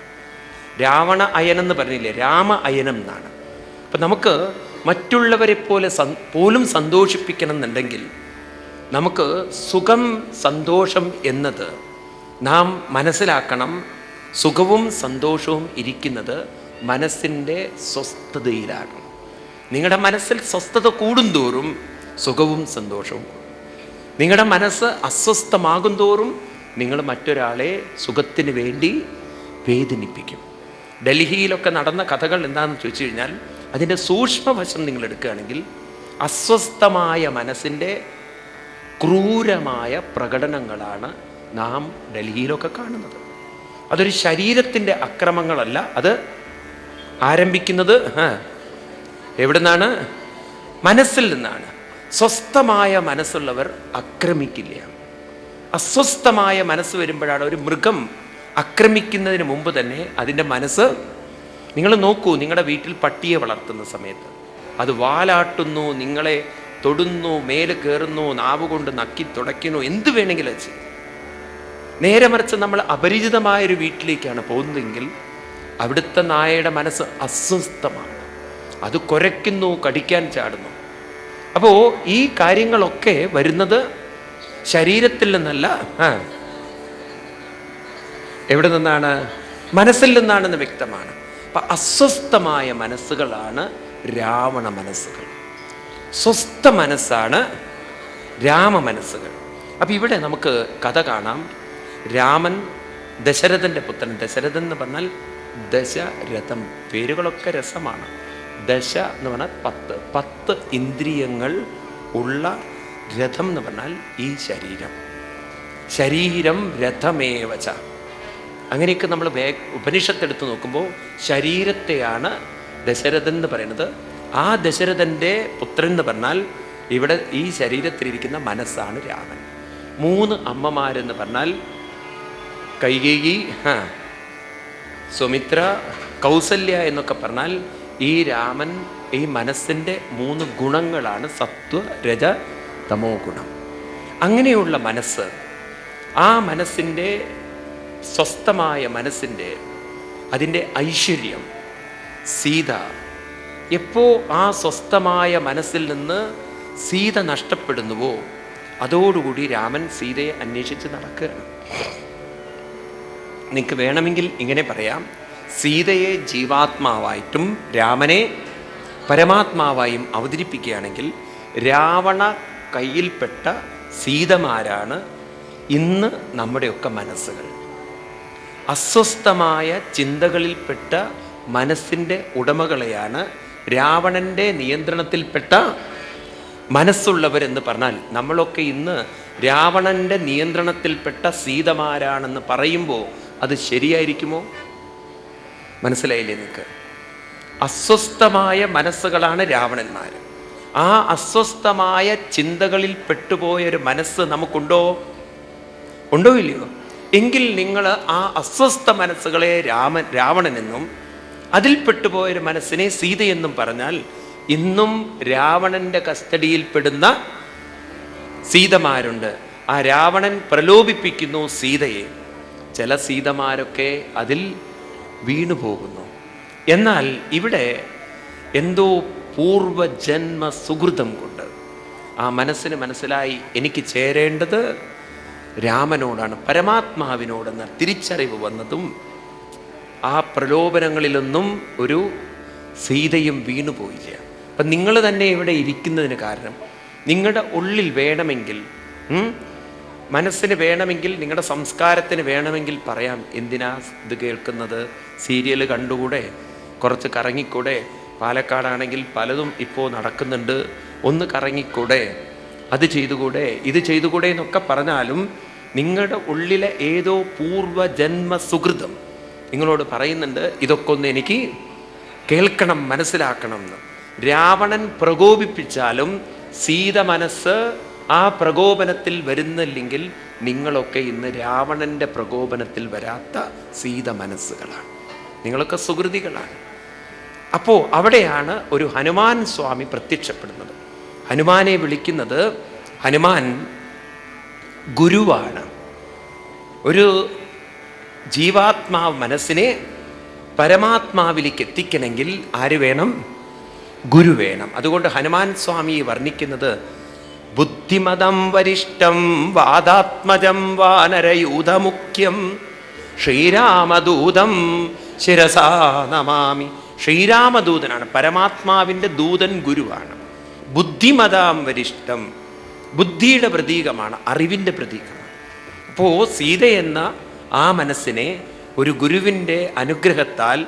രാവണ അയനം എന്ന് പറഞ്ഞില്ലേ, രാമ അയനം എന്നാണ്. അപ്പം നമുക്ക് മറ്റുള്ളവരെ പോലും സന്തോഷിപ്പിക്കണം എന്നുണ്ടെങ്കിൽ നമുക്ക് സുഖം സന്തോഷം എന്നത് നാം മനസ്സിലാക്കണം. സുഖവും സന്തോഷവും ഇരിക്കുന്നത് മനസ്സിൻ്റെ സ്വസ്ഥതയിലാണ്. നിങ്ങളുടെ മനസ്സിൽ സ്വസ്ഥത കൂടുന്തോറും സുഖവും സന്തോഷവും കൂടും. നിങ്ങളുടെ മനസ്സ് അസ്വസ്ഥമാകും തോറും നിങ്ങൾ മറ്റൊരാളെ സുഖത്തിന് വേണ്ടി വേദനിപ്പിക്കും. ഡൽഹിയിലൊക്കെ നടന്ന കഥകൾ എന്താണെന്ന് ചോദിച്ചു കഴിഞ്ഞാൽ അതിൻ്റെ സൂക്ഷ്മവശം നിങ്ങൾ എടുക്കുകയാണെങ്കിൽ അസ്വസ്ഥമായ മനസ്സിൻ്റെ ക്രൂരമായ പ്രകടനങ്ങളാണ് നാം ഡൽഹിയിലൊക്കെ കാണുന്നത്. അതൊരു ശരീരത്തിൻ്റെ അക്രമങ്ങളല്ല. അത് ആരംഭിക്കുന്നത് എവിടെ നിന്നാണ്? മനസ്സിൽ നിന്നാണ്. സ്വസ്ഥമായ മനസ്സുള്ളവർ ആക്രമിക്കില്ല. അസ്വസ്ഥമായ മനസ്സ് വരുമ്പോഴാണ് ഒരു മൃഗം ആക്രമിക്കുന്നതിന് മുമ്പ് തന്നെ അതിൻ്റെ മനസ്സ്. നിങ്ങൾ നോക്കൂ, നിങ്ങളുടെ വീട്ടിൽ പട്ടിയെ വളർത്തുന്ന സമയത്ത് അത് വാലാട്ടുന്നു, നിങ്ങളെ തൊടുന്നു, മേല് കയറുന്നു, നാവ് കൊണ്ട് നക്കി തുടയ്ക്കുന്നു, എന്ത് വേണമെങ്കിലും ചെയ്യും. നേരെ മറിച്ച് നമ്മൾ അപരിചിതമായൊരു വീട്ടിലേക്കാണ് പോകുന്നതെങ്കിൽ അവിടുത്തെ നായയുടെ മനസ്സ് അസ്വസ്ഥമാണ്. അത് കുരയ്ക്കുന്നു, കടിക്കാൻ ചാടുന്നു. അപ്പോൾ ഈ കാര്യങ്ങളൊക്കെ വരുന്നത് ശരീരത്തിൽ നിന്നല്ല, എവിടെ നിന്നാണ്? മനസ്സിൽ നിന്നാണെന്ന് വ്യക്തമാണ്. അപ്പം അസ്വസ്ഥമായ മനസ്സുകളാണ് രാവണ മനസ്സുകൾ, സ്വസ്ഥ മനസ്സാണ് രാമ മനസ്സുകൾ. അപ്പം ഇവിടെ നമുക്ക് കഥ കാണാം. രാമൻ ദശരഥൻ്റെ പുത്രൻ. ദശരഥൻ എന്ന് പറഞ്ഞാൽ ദശരഥം. പേരുകളൊക്കെ രസമാണ്. ദശ എന്ന് പറഞ്ഞാൽ 10 ഇന്ദ്രിയങ്ങൾ ഉള്ള രഥം എന്ന് പറഞ്ഞാൽ ഈ ശരീരം രഥമേവച. അങ്ങനെയൊക്കെ നമ്മൾ ഉപനിഷത്തെടുത്ത് നോക്കുമ്പോൾ ശരീരത്തെയാണ് ദശരഥൻ എന്ന് പറയുന്നത്. ആ ദശരഥൻ്റെ പുത്രൻ എന്ന് പറഞ്ഞാൽ ഇവിടെ ഈ ശരീരത്തിലിരിക്കുന്ന മനസ്സാണ് രാമൻ. 3 അമ്മമാരെന്ന് പറഞ്ഞാൽ കൈകേയി, സുമിത്ര, കൗസല്യ എന്നൊക്കെ പറഞ്ഞാൽ ഈ രാമൻ ഈ മനസ്സിൻ്റെ 3 ഗുണങ്ങളാണ് സത്വ രജ തമോ ഗുണം. അങ്ങനെയുള്ള മനസ്സ്, ആ മനസ്സിൻ്റെ സ്വസ്ഥമായ മനസ്സിൻ്റെ അതിൻ്റെ ഐശ്വര്യം സീത. എപ്പോൾ ആ സ്വസ്ഥമായ മനസ്സിൽ നിന്ന് സീത നഷ്ടപ്പെടുന്നുവോ അതോടുകൂടി രാമൻ സീതയെ അന്വേഷിച്ച് നടക്കുകയാണ്. നിങ്ങൾക്ക് വേണമെങ്കിൽ ഇങ്ങനെ പറയാം, സീതയെ ജീവാത്മാവായിട്ടും രാമനെ പരമാത്മാവായും അവതരിപ്പിക്കുകയാണെങ്കിൽ രാവണ കയ്യിൽപ്പെട്ട സീതമാരാണ് ഇന്ന് നമ്മുടെയൊക്കെ മനസ്സുകൾ അസ്വസ്ഥമായ ചിന്തകളിൽപ്പെട്ട മനസ്സിൻ്റെ ഉടമകളെയാണ് രാവണൻ്റെ നിയന്ത്രണത്തിൽപ്പെട്ട മനസ്സുള്ളവരെന്ന് പറഞ്ഞാൽ, നമ്മളൊക്കെ ഇന്ന് രാവണൻ്റെ നിയന്ത്രണത്തിൽപ്പെട്ട സീതമാരാണെന്ന് പറയുമ്പോൾ അത് ശരിയായിരിക്കുമോ? മനസ്സിലായില്ലേ നിങ്ങൾക്ക്? അസ്വസ്ഥമായ മനസ്സുകളാണ് രാവണന്മാർ. ആ അസ്വസ്ഥമായ ചിന്തകളിൽ പെട്ടുപോയൊരു മനസ്സ് നമുക്കുണ്ടോ? ഉണ്ടോ ഇല്ലയോ? എങ്കിൽ നിങ്ങൾ ആ അസ്വസ്ഥ മനസ്സുകളെ രാവണനെന്നും അതിൽ പെട്ടുപോയൊരു മനസ്സിനെ സീതയെന്നും പറഞ്ഞാൽ, ഇന്നും രാവണന്റെ കസ്റ്റഡിയിൽപ്പെടുന്ന സീതമാരുണ്ട്. ആ രാവണൻ പ്രലോഭിപ്പിക്കുന്നു സീതയെ. ചില സീതമാരൊക്കെ അതിൽ വീണുപോകുന്നു. എന്നാൽ ഇവിടെ എന്തോ പൂർവജന്മ സുഹൃതം കൊണ്ട് ആ മനസ്സിന് മനസ്സിലായി, എനിക്ക് ചേരേണ്ടത് രാമനോടാണ്, പരമാത്മാവിനോടെന്ന തിരിച്ചറിവ് വന്നതും ആ പ്രലോഭനങ്ങളിലൊന്നും ഒരു സീതയും വീണുപോയില്ല. അപ്പം നിങ്ങൾ തന്നെ ഇവിടെ ഇരിക്കുന്നതിന് കാരണം, നിങ്ങളുടെ ഉള്ളിൽ വേണമെങ്കിൽ, മനസ്സിന് വേണമെങ്കിൽ, നിങ്ങളുടെ സംസ്കാരത്തിന് വേണമെങ്കിൽ പറയാം, എന്തിനാ ഇത് കേൾക്കുന്നത്? സീരിയൽ കണ്ടുകൂടെ? കുറച്ച് കറങ്ങിക്കൂടെ? പാലക്കാടാണെങ്കിൽ പലതും ഇപ്പോൾ നടക്കുന്നുണ്ട്, ഒന്ന് കറങ്ങിക്കൂടെ? അത് ചെയ്തുകൂടെ, ഇത് ചെയ്തുകൂടെ എന്നൊക്കെ പറഞ്ഞാലും നിങ്ങളുടെ ഉള്ളിലെ ഏതോ പൂർവജന്മ സുഹൃതം നിങ്ങളോട് പറയുന്നുണ്ട്, ഇതൊക്കെ ഒന്ന് എനിക്ക് കേൾക്കണം, മനസ്സിലാക്കണം എന്ന്. രാവണൻ പ്രകോപിപ്പിച്ചാലും സീത മനസ്സ് ആ പ്രകോപനത്തിൽ വരുന്നില്ലെങ്കിൽ നിങ്ങളൊക്കെ ഇന്ന് രാവണൻ്റെ പ്രകോപനത്തിൽ വരാത്ത സീത മനസ്സുകളാണ്. നിങ്ങളൊക്കെ സുഹൃതികളാണ്. അപ്പോൾ അവിടെയാണ് ഒരു ഹനുമാൻ സ്വാമി പ്രത്യക്ഷപ്പെടുന്നത്. ഹനുമാനെ വിളിക്കുന്നത്, ഹനുമാൻ ഗുരുവാണ്. ഒരു ജീവാത്മാവ് മനസ്സിനെ പരമാത്മാവിലേക്ക് എത്തിക്കണമെങ്കിൽ ആര് വേണം? ഗുരു വേണം. അതുകൊണ്ട് ഹനുമാൻ സ്വാമി വർണ്ണിക്കുന്നത്, ബുദ്ധിമതം വരിഷ്ഠം വാദാത്മജം വാനരയൂഥമുഖ്യം ശ്രീരാമദൂതം ശിരസാ നമാമി. ശ്രീരാമദൂതനാണ്, പരമാത്മാവിൻ്റെ ദൂതൻ ഗുരുവാണ്. ബുദ്ധിമതാം വരിഷ്ഠം, ബുദ്ധിയുടെ പ്രതീകമാണ്, അറിവിൻ്റെ പ്രതീകമാണ്. അപ്പോൾ സീത എന്ന ആ മനസ്സിനെ ഒരു ഗുരുവിൻ്റെ അനുഗ്രഹത്താൽ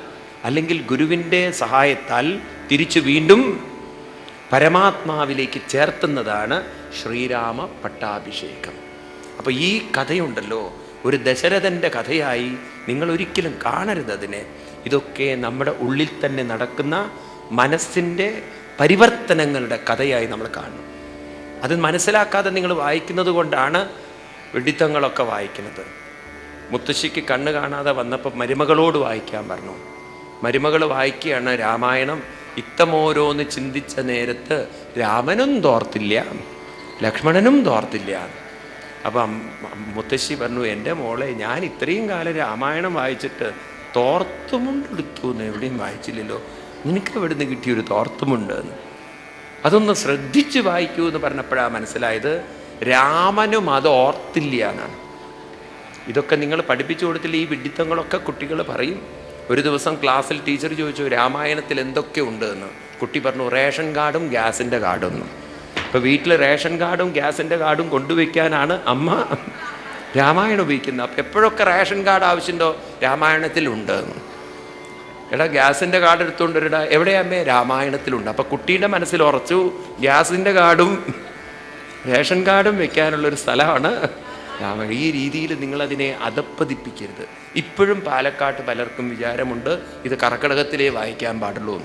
അല്ലെങ്കിൽ ഗുരുവിൻ്റെ സഹായത്താൽ തിരിച്ചു വീണ്ടും പരമാത്മാവിലേക്ക് ചേർത്തുന്നതാണ് ശ്രീരാമ പട്ടാഭിഷേകം. അപ്പോൾ ഈ കഥയുണ്ടല്ലോ, ഒരു ദശരഥൻ്റെ കഥയായി നിങ്ങൾ ഒരിക്കലും കാണരുത് അതിനെ. ഇതൊക്കെ നമ്മുടെ ഉള്ളിൽ തന്നെ നടക്കുന്ന മനസ്സിൻ്റെ പരിവർത്തനങ്ങളുടെ കഥയായി നമ്മൾ കാണണം. അത് മനസ്സിലാക്കാതെ നിങ്ങൾ വായിക്കുന്നത് കൊണ്ടാണ് വെടിത്തങ്ങളൊക്കെ വായിക്കുന്നത്. മുത്തശ്ശിക്ക് കണ്ണ് കാണാതെ വന്നപ്പോൾ മരുമകളോട് വായിക്കാൻ പറഞ്ഞു. മരുമകൾ വായിക്കുകയാണ് രാമായണം. ഇത്തമോരോന്ന് ചിന്തിച്ച നേരത്ത് രാമനും തോർത്തില്ല, ലക്ഷ്മണനും തോർത്തില്ല. അപ്പം മുത്തശ്ശി പറഞ്ഞു, എൻ്റെ മോളെ, ഞാൻ ഇത്രയും കാലം രാമായണം വായിച്ചിട്ട് തോർത്തുമുണ്ടെടുത്തു എന്ന് എവിടെയും വായിച്ചില്ലല്ലോ, നിനക്ക് എവിടുന്ന് കിട്ടിയൊരു തോർത്തുമുണ്ട് എന്ന്. അതൊന്ന് ശ്രദ്ധിച്ച് വായിക്കൂ എന്ന് പറഞ്ഞപ്പോഴാണ് മനസ്സിലായത് രാമനും അത് ഓർത്തില്ല എന്നാണ്. ഇതൊക്കെ നിങ്ങൾ പഠിപ്പിച്ചു കൊടുത്തില്ല, ഈ വിഡിത്തങ്ങളൊക്കെ കുട്ടികൾ പറയും. ഒരു ദിവസം ക്ലാസ്സിൽ ടീച്ചർ ചോദിച്ചു, രാമായണത്തിൽ എന്തൊക്കെ ഉണ്ട് എന്ന്. കുട്ടി പറഞ്ഞു, റേഷൻ കാർഡും ഗ്യാസിൻ്റെ കാർഡും എന്ന്. ഇപ്പോൾ വീട്ടിൽ റേഷൻ കാർഡും ഗ്യാസിൻ്റെ കാർഡും കൊണ്ടുവയ്ക്കാനാണ് അമ്മ രാമായണം ഉപയോഗിക്കുന്നത്. അപ്പം എപ്പോഴൊക്കെ റേഷൻ കാർഡ് ആവശ്യമുണ്ടോ രാമായണത്തിലുണ്ട്. എടാ ഗ്യാസിൻ്റെ കാർഡ് എടുത്തുകൊണ്ടിരടാ, എവിടെയാമ്മേ? രാമായണത്തിലുണ്ട്. അപ്പം കുട്ടിയുടെ മനസ്സിൽ ഉറച്ചു, ഗ്യാസിൻ്റെ കാർഡും റേഷൻ കാർഡും വെക്കാനുള്ളൊരു സ്ഥലമാണ് രാമായണം. ഈ രീതിയിൽ നിങ്ങളതിനെ അധപ്പതിപ്പിക്കരുത്. ഇപ്പോഴും പാലക്കാട്ട് പലർക്കും വിചാരമുണ്ട് ഇത് കർക്കിടകത്തിലേ വായിക്കാൻ പാടുള്ളൂ.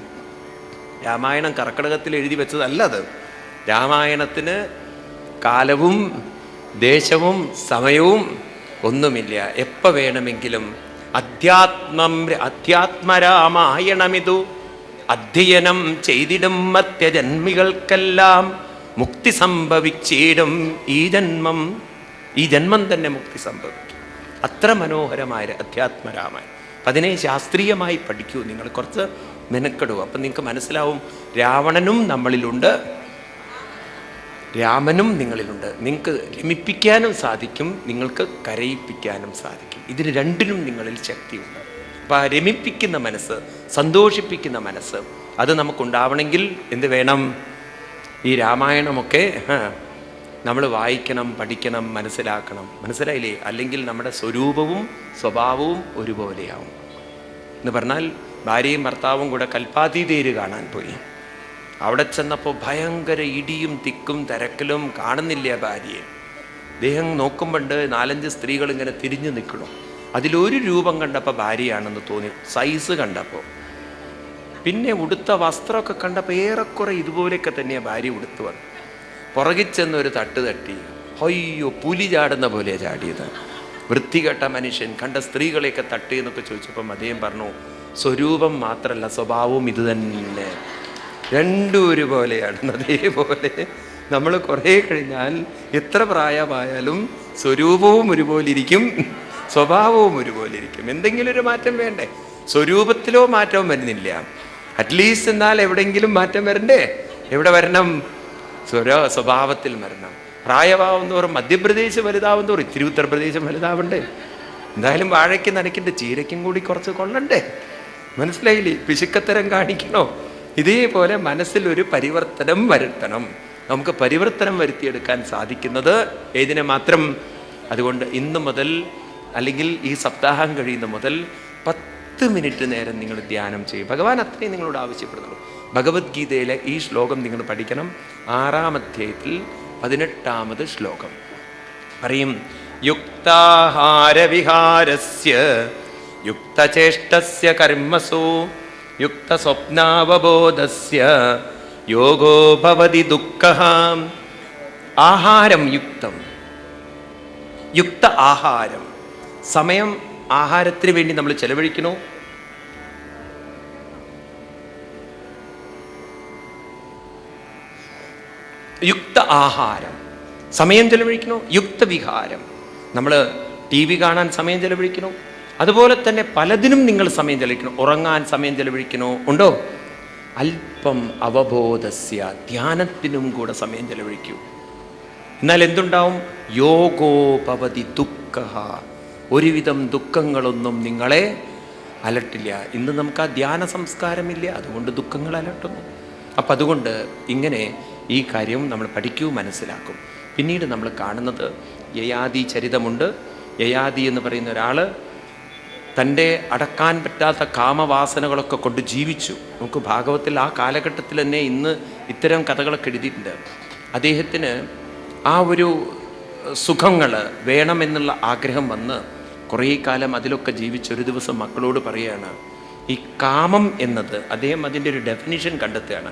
രാമായണം കർക്കിടകത്തിൽ എഴുതി വെച്ചതല്ല അത്. രാമായണത്തിന് കാലവും ദേശവും സമയവും ഒന്നുമില്ല. എപ്പോൾ വേണമെങ്കിലും അധ്യാത്മരാമായണമിതു അധ്യയനം ചെയ്തിടും മത്യജന്മികൾക്കെല്ലാം മുക്തി സംഭവിച്ചിടും ഈ ജന്മം തന്നെ മുക്തി സംഭവിക്കും. അത്ര മനോഹരമായ അധ്യാത്മരാമായണം. അതിനെ ശാസ്ത്രീയമായി പഠിക്കൂ നിങ്ങൾ, കുറച്ച് മെനക്കെടുക. അപ്പം നിങ്ങൾക്ക് മനസ്സിലാവും രാവണനും നമ്മളിലുണ്ട്, രാമനും നിങ്ങളിലുണ്ട്. നിങ്ങൾക്ക് രമിപ്പിക്കാനും സാധിക്കും, നിങ്ങൾക്ക് കരയിപ്പിക്കാനും സാധിക്കും. ഇതിന് രണ്ടിനും നിങ്ങളിൽ ശക്തിയുണ്ട്. അപ്പം ആ രമിപ്പിക്കുന്ന മനസ്സ്, സന്തോഷിപ്പിക്കുന്ന മനസ്സ്, അത് നമുക്കുണ്ടാവണമെങ്കിൽ എന്ത് വേണം? ഈ രാമായണമൊക്കെ നമ്മൾ വായിക്കണം, പഠിക്കണം, മനസ്സിലാക്കണം. മനസ്സിലായില്ലേ? അല്ലെങ്കിൽ നമ്മുടെ സ്വരൂപവും സ്വഭാവവും ഒരുപോലെയാവും. എന്ന് പറഞ്ഞാൽ ഭാര്യയും ഭർത്താവും കൂടെ കൽപ്പാത്തിതേര് കാണാൻ പോയി. അവിടെ ചെന്നപ്പോൾ ഭയങ്കര ഇടിയും തിക്കും തിരക്കലും. കാണുന്നില്ല ഭാര്യയെ. അദ്ദേഹം നോക്കുമ്പോണ്ട് 4-5 സ്ത്രീകൾ ഇങ്ങനെ തിരിഞ്ഞു നിൽക്കണം. അതിലൊരു രൂപം കണ്ടപ്പോൾ ഭാര്യയാണെന്ന് തോന്നി, സൈസ് കണ്ടപ്പോൾ. പിന്നെ ഉടുത്ത വസ്ത്രമൊക്കെ കണ്ടപ്പോൾ ഏറെക്കുറെ ഇതുപോലെയൊക്കെ തന്നെയാണ് ഭാര്യ ഉടുത്തു വന്നു. പുറകിൽ ചെന്നൊരു തട്ട് തട്ടി. അയ്യോ, പുലി ചാടുന്ന പോലെ ചാടിയത്. വൃത്തികെട്ട മനുഷ്യൻ, കണ്ട സ്ത്രീകളെയൊക്കെ തട്ടി എന്നൊക്കെ ചോദിച്ചപ്പം അദ്ദേഹം പറഞ്ഞു, സ്വരൂപം മാത്രമല്ല സ്വഭാവവും ഇത് തന്നെ, രണ്ടും ഒരുപോലെയാണ്. അതേപോലെ നമ്മൾ കുറേ കഴിഞ്ഞാൽ എത്ര പ്രായമായാലും സ്വരൂപവും ഒരുപോലെ ഇരിക്കും, സ്വഭാവവും ഒരുപോലെ ഇരിക്കും. എന്തെങ്കിലും ഒരു മാറ്റം വേണ്ടേ? സ്വരൂപത്തിലോ മാറ്റവും വരുന്നില്ല. അറ്റ്ലീസ്റ്റ് എന്നാൽ എവിടെയെങ്കിലും മാറ്റം വരണ്ടേ? എവിടെ വരണം? സ്വഭാവത്തിൽ വരണം. പ്രായമാവും തോറും മധ്യപ്രദേശ് വലുതാവും തോറും ഇത്തിരി ഉത്തർപ്രദേശം വലുതാവണ്ടേ? എന്തായാലും വാഴയ്ക്ക് നനയ്ക്കിൻ്റെ ചീരയ്ക്കും കൂടി കുറച്ച് കൊള്ളണ്ടേ? മനസ്സിലായില്ലേ? പിശുക്കത്തരം കാണിക്കണോ? ഇതേപോലെ മനസ്സിൽ ഒരു പരിവർത്തനം വരുത്തണം. നമുക്ക് പരിവർത്തനം വരുത്തിയെടുക്കാൻ സാധിക്കുന്നത് ഏതിനെ മാത്രം? അതുകൊണ്ട് ഇന്ന് മുതൽ, അല്ലെങ്കിൽ ഈ സപ്താഹം കഴിയുന്ന മുതൽ 10 മിനിറ്റ് നേരം നിങ്ങൾ ധ്യാനം ചെയ്യും. ഭഗവാൻ അത്രയും നിങ്ങളോട് ആവശ്യപ്പെടുന്നുള്ളൂ. ഭഗവത്ഗീതയിലെ ഈ ശ്ലോകം നിങ്ങൾ പഠിക്കണം. 6-ാം അധ്യായത്തിൽ 18-ാമത് ശ്ലോകം പറയും, യുക്താഹാരവിഹാരസ്യ യുക്തചേഷ്ടസ്യ കർമ്മസു യുക്തസ്വപ്നാവബോധസ്യ യോഗോ ഭവതി ദുഃഖഃ. ആഹാരം യുക്തം, യുക്ത ആഹാരം. സമയം ആഹാരത്തിന് വേണ്ടി നമ്മൾ ചെലവഴിക്കണോ? യുക്ത ആഹാരം, സമയം ചെലവഴിക്കണോ? യുക്ത വിഹാരം, നമ്മൾ TV കാണാൻ സമയം ചെലവഴിക്കണോ? അതുപോലെ തന്നെ പലതിനും നിങ്ങൾ സമയം ചെലവഴിക്കണോ? ഉറങ്ങാൻ സമയം ചെലവഴിക്കണോ? ഉണ്ടോ? അല്പം അവബോധസ്യ, ധ്യാനത്തിനും കൂടെ സമയം ചെലവഴിക്കൂ. എന്നാൽ എന്തുണ്ടാവും? യോഗോ ഭവതി ദുഃഖഃ. ഒരുവിധം ദുഃഖങ്ങളൊന്നും നിങ്ങളെ അലട്ടില്ല. ഇന്ന് നമുക്ക് ആ ധ്യാന സംസ്കാരമില്ല, അതുകൊണ്ട് ദുഃഖങ്ങൾ അലട്ടുന്നു. അപ്പം അതുകൊണ്ട് ഇങ്ങനെ ഈ കാര്യം നമ്മൾ പഠിക്കൂ, മനസ്സിലാക്കും. പിന്നീട് നമ്മൾ കാണുന്നത് യയാതി ചരിതമുണ്ട്. യയാതി എന്ന് പറയുന്ന ഒരാൾ തൻ്റെ അടക്കാൻ പറ്റാത്ത കാമവാസനകളൊക്കെ കൊണ്ട് ജീവിച്ചു. നമുക്ക് ഭാഗവത്തിൽ ആ കാലഘട്ടത്തിൽ തന്നെ ഇന്ന് ഇത്തരം കഥകളൊക്കെ എഴുതിയിട്ടുണ്ട്. അദ്ദേഹത്തിന് ആ ഒരു സുഖങ്ങൾ വേണമെന്നുള്ള ആഗ്രഹം വന്ന് കുറേ കാലം അതിലൊക്കെ ജീവിച്ചൊരു ദിവസം മക്കളോട് പറയുകയാണ്, ഈ കാമം എന്നത്, അദ്ദേഹം അതിൻ്റെ ഒരു ഡെഫിനിഷൻ കണ്ടെത്തുകയാണ്.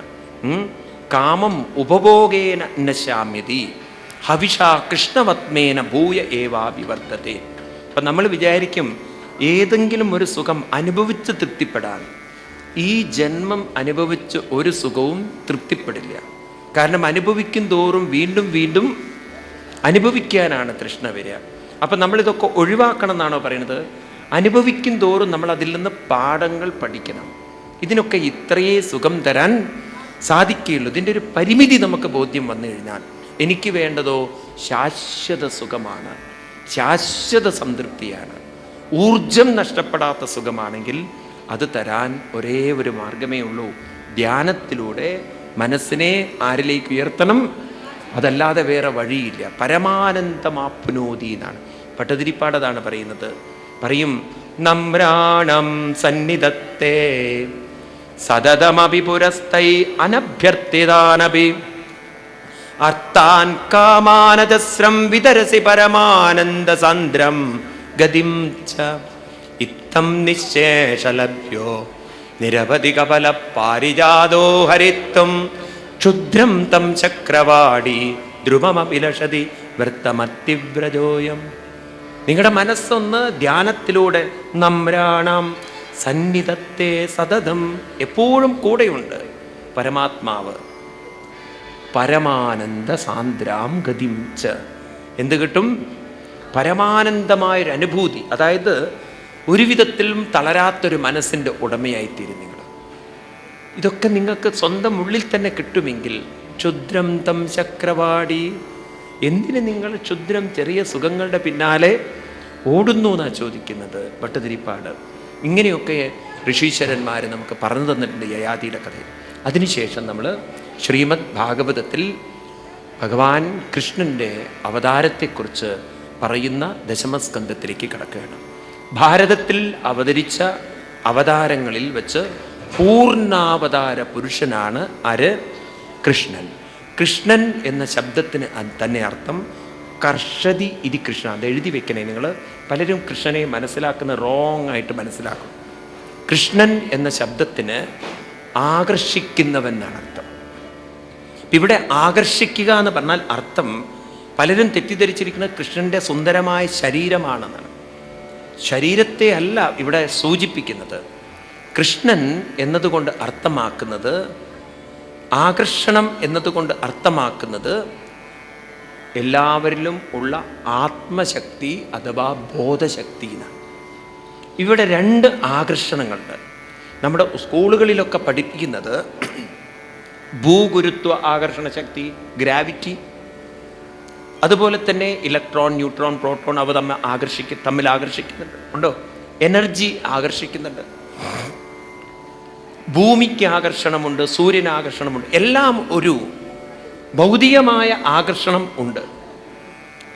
കാമം ഉപഭോഗേന നശ്യാമ്യതി ഹവിഷ കൃഷ്ണവത്മേന ഭൂയ ഏവാ വിവർത്തത്തെ. അപ്പം നമ്മൾ വിചാരിക്കും ഏതെങ്കിലും ഒരു സുഖം അനുഭവിച്ച് തൃപ്തിപ്പെടാൻ. ഈ ജന്മം അനുഭവിച്ച് ഒരു സുഖവും തൃപ്തിപ്പെടില്ല. കാരണം അനുഭവിക്കും തോറും വീണ്ടും വീണ്ടും അനുഭവിക്കാനാണ് തൃഷ്ണ വരിക. അപ്പം നമ്മളിതൊക്കെ ഒഴിവാക്കണം എന്നാണോ പറയുന്നത്? അനുഭവിക്കും തോറും നമ്മൾ അതിൽ നിന്ന് പാഠങ്ങൾ പഠിക്കണം. ഇതിനൊക്കെ ഇത്രയേ സുഖം തരാൻ സാധിക്കുകയുള്ളൂ. ഇതിൻ്റെ ഒരു പരിമിതി നമുക്ക് ബോധ്യം വന്നു കഴിഞ്ഞാൽ, എനിക്ക് വേണ്ടതോ ശാശ്വത സുഖമാണ്, ശാശ്വത സംതൃപ്തിയാണ്. ഊർജം നഷ്ടപ്പെടാത്ത സുഖമാണെങ്കിൽ അത് തരാൻ ഒരേ ഒരു മാർഗമേ ഉള്ളൂ. ധ്യാനത്തിലൂടെ മനസ്സിനെ ആരിലേക്ക് ഉയർത്തണം? അതല്ലാതെ വേറെ വഴിയില്ല. പരമാനന്ദമാപ്നോതി എന്നാണ് ഭട്ടതിരിപ്പാടതാണ് പറയുന്നത്. പറയും, നമ്രാണം സന്നിധത്തെ സതതമപി പുരസ്തൈ അനഭ്യർത്ഥിതാനപി അർത്ഥാൻ കാമാനജസ്രം വിതരസി പരമാനന്ദ സാന്ദ്രം ഗതിം ച ഇത്തം നിശേഷലഭ്യോ നിരവധി കപല പാരിജാതോ ഹരിത്വം ക്ഷുദ്രം തം ചക്രവാടി ധ്രുവമഭിലഷതി വൃത്തമത്തിവ്രജോയം. നിങ്ങളുടെ മനസ്സൊന്ന് ധ്യാനത്തിലൂടെ നമ്രാണം സന്നിധത്തെ സതതം, എപ്പോഴും കൂടെയുണ്ട് പരമാത്മാവ്. പരമാനന്ദ സാന്ദ്രാം ഗതിം ച, എന്ത് കിട്ടും? പരമാനന്ദമായൊരു അനുഭൂതി. അതായത് ഒരു വിധത്തിലും തളരാത്തൊരു മനസ്സിൻ്റെ ഉടമയായിത്തീരും നിങ്ങൾ. ഇതൊക്കെ നിങ്ങൾക്ക് സ്വന്തം ഉള്ളിൽ തന്നെ കിട്ടുമെങ്കിൽ, ക്ഷുദ്രം തം ചക്രവാടി, എന്തിന് നിങ്ങൾ ക്ഷുദ്രം ചെറിയ സുഖങ്ങളുടെ പിന്നാലെ ഓടുന്നു എന്നാണ് ചോദിക്കുന്നത് ഭട്ടതിരിപ്പാട്. ഇങ്ങനെയൊക്കെ ഋഷീശ്വരന്മാർ നമുക്ക് പറഞ്ഞു തന്നിട്ടുണ്ട് യയാതിയുടെ കഥയിൽ. അതിനുശേഷം നമ്മൾ ശ്രീമദ് ഭാഗവതത്തിൽ ഭഗവാൻ കൃഷ്ണൻ്റെ അവതാരത്തെക്കുറിച്ച് പറയുന്ന ദശമസ്കന്ധത്തിലേക്ക് കടക്കുകയാണ്. ഭാരതത്തിൽ അവതരിച്ച അവതാരങ്ങളിൽ വെച്ച് പൂർണ്ണാവതാര പുരുഷനാണ് ആര്? കൃഷ്ണൻ. കൃഷ്ണൻ എന്ന ശബ്ദത്തിന് തന്നെ അർത്ഥം കർഷതി ഇതി കൃഷ്ണ. അത് എഴുതി വെക്കണേ നിങ്ങൾ. പലരും കൃഷ്ണനെ മനസ്സിലാക്കുന്ന റോങ് ആയിട്ട് മനസ്സിലാക്കും. കൃഷ്ണൻ എന്ന ശബ്ദത്തിന് ആകർഷിക്കുന്നവൻ എന്നാണ് അർത്ഥം. ഇവിടെ ആകർഷിക്കുക എന്ന് പറഞ്ഞാൽ അർത്ഥം പലരും തെറ്റിദ്ധരിച്ചിരിക്കുന്നത് കൃഷ്ണൻ്റെ സുന്ദരമായ ശരീരമാണെന്നാണ്. ശരീരത്തെ അല്ല ഇവിടെ സൂചിപ്പിക്കുന്നത്. കൃഷ്ണൻ എന്നതുകൊണ്ട് അർത്ഥമാക്കുന്നത്, ആകർഷണം എന്നതുകൊണ്ട് അർത്ഥമാക്കുന്നത് എല്ലാവരിലും ഉള്ള ആത്മശക്തി അഥവാ ബോധശക്തി എന്നാണ്. ഇവിടെ രണ്ട് ആകർഷണങ്ങളുണ്ട്. നമ്മുടെ സ്കൂളുകളിലൊക്കെ പഠിപ്പിക്കുന്നത് ഭൂഗുരുത്വ ആകർഷണ ശക്തി, ഗ്രാവിറ്റി, അതുപോലെ തന്നെ ഇലക്ട്രോൺ, ന്യൂട്രോൺ, പ്രോട്ടോൺ, അവ തമ്മിൽ ആകർഷിക്കുന്നുണ്ട്. ഉണ്ടോ? എനർജി ആകർഷിക്കുന്നുണ്ട്. ഭൂമിക്ക് ആകർഷണമുണ്ട്, സൂര്യന് ആകർഷണമുണ്ട്. എല്ലാം ഒരു ഭൗതികമായ ആകർഷണം ഉണ്ട്.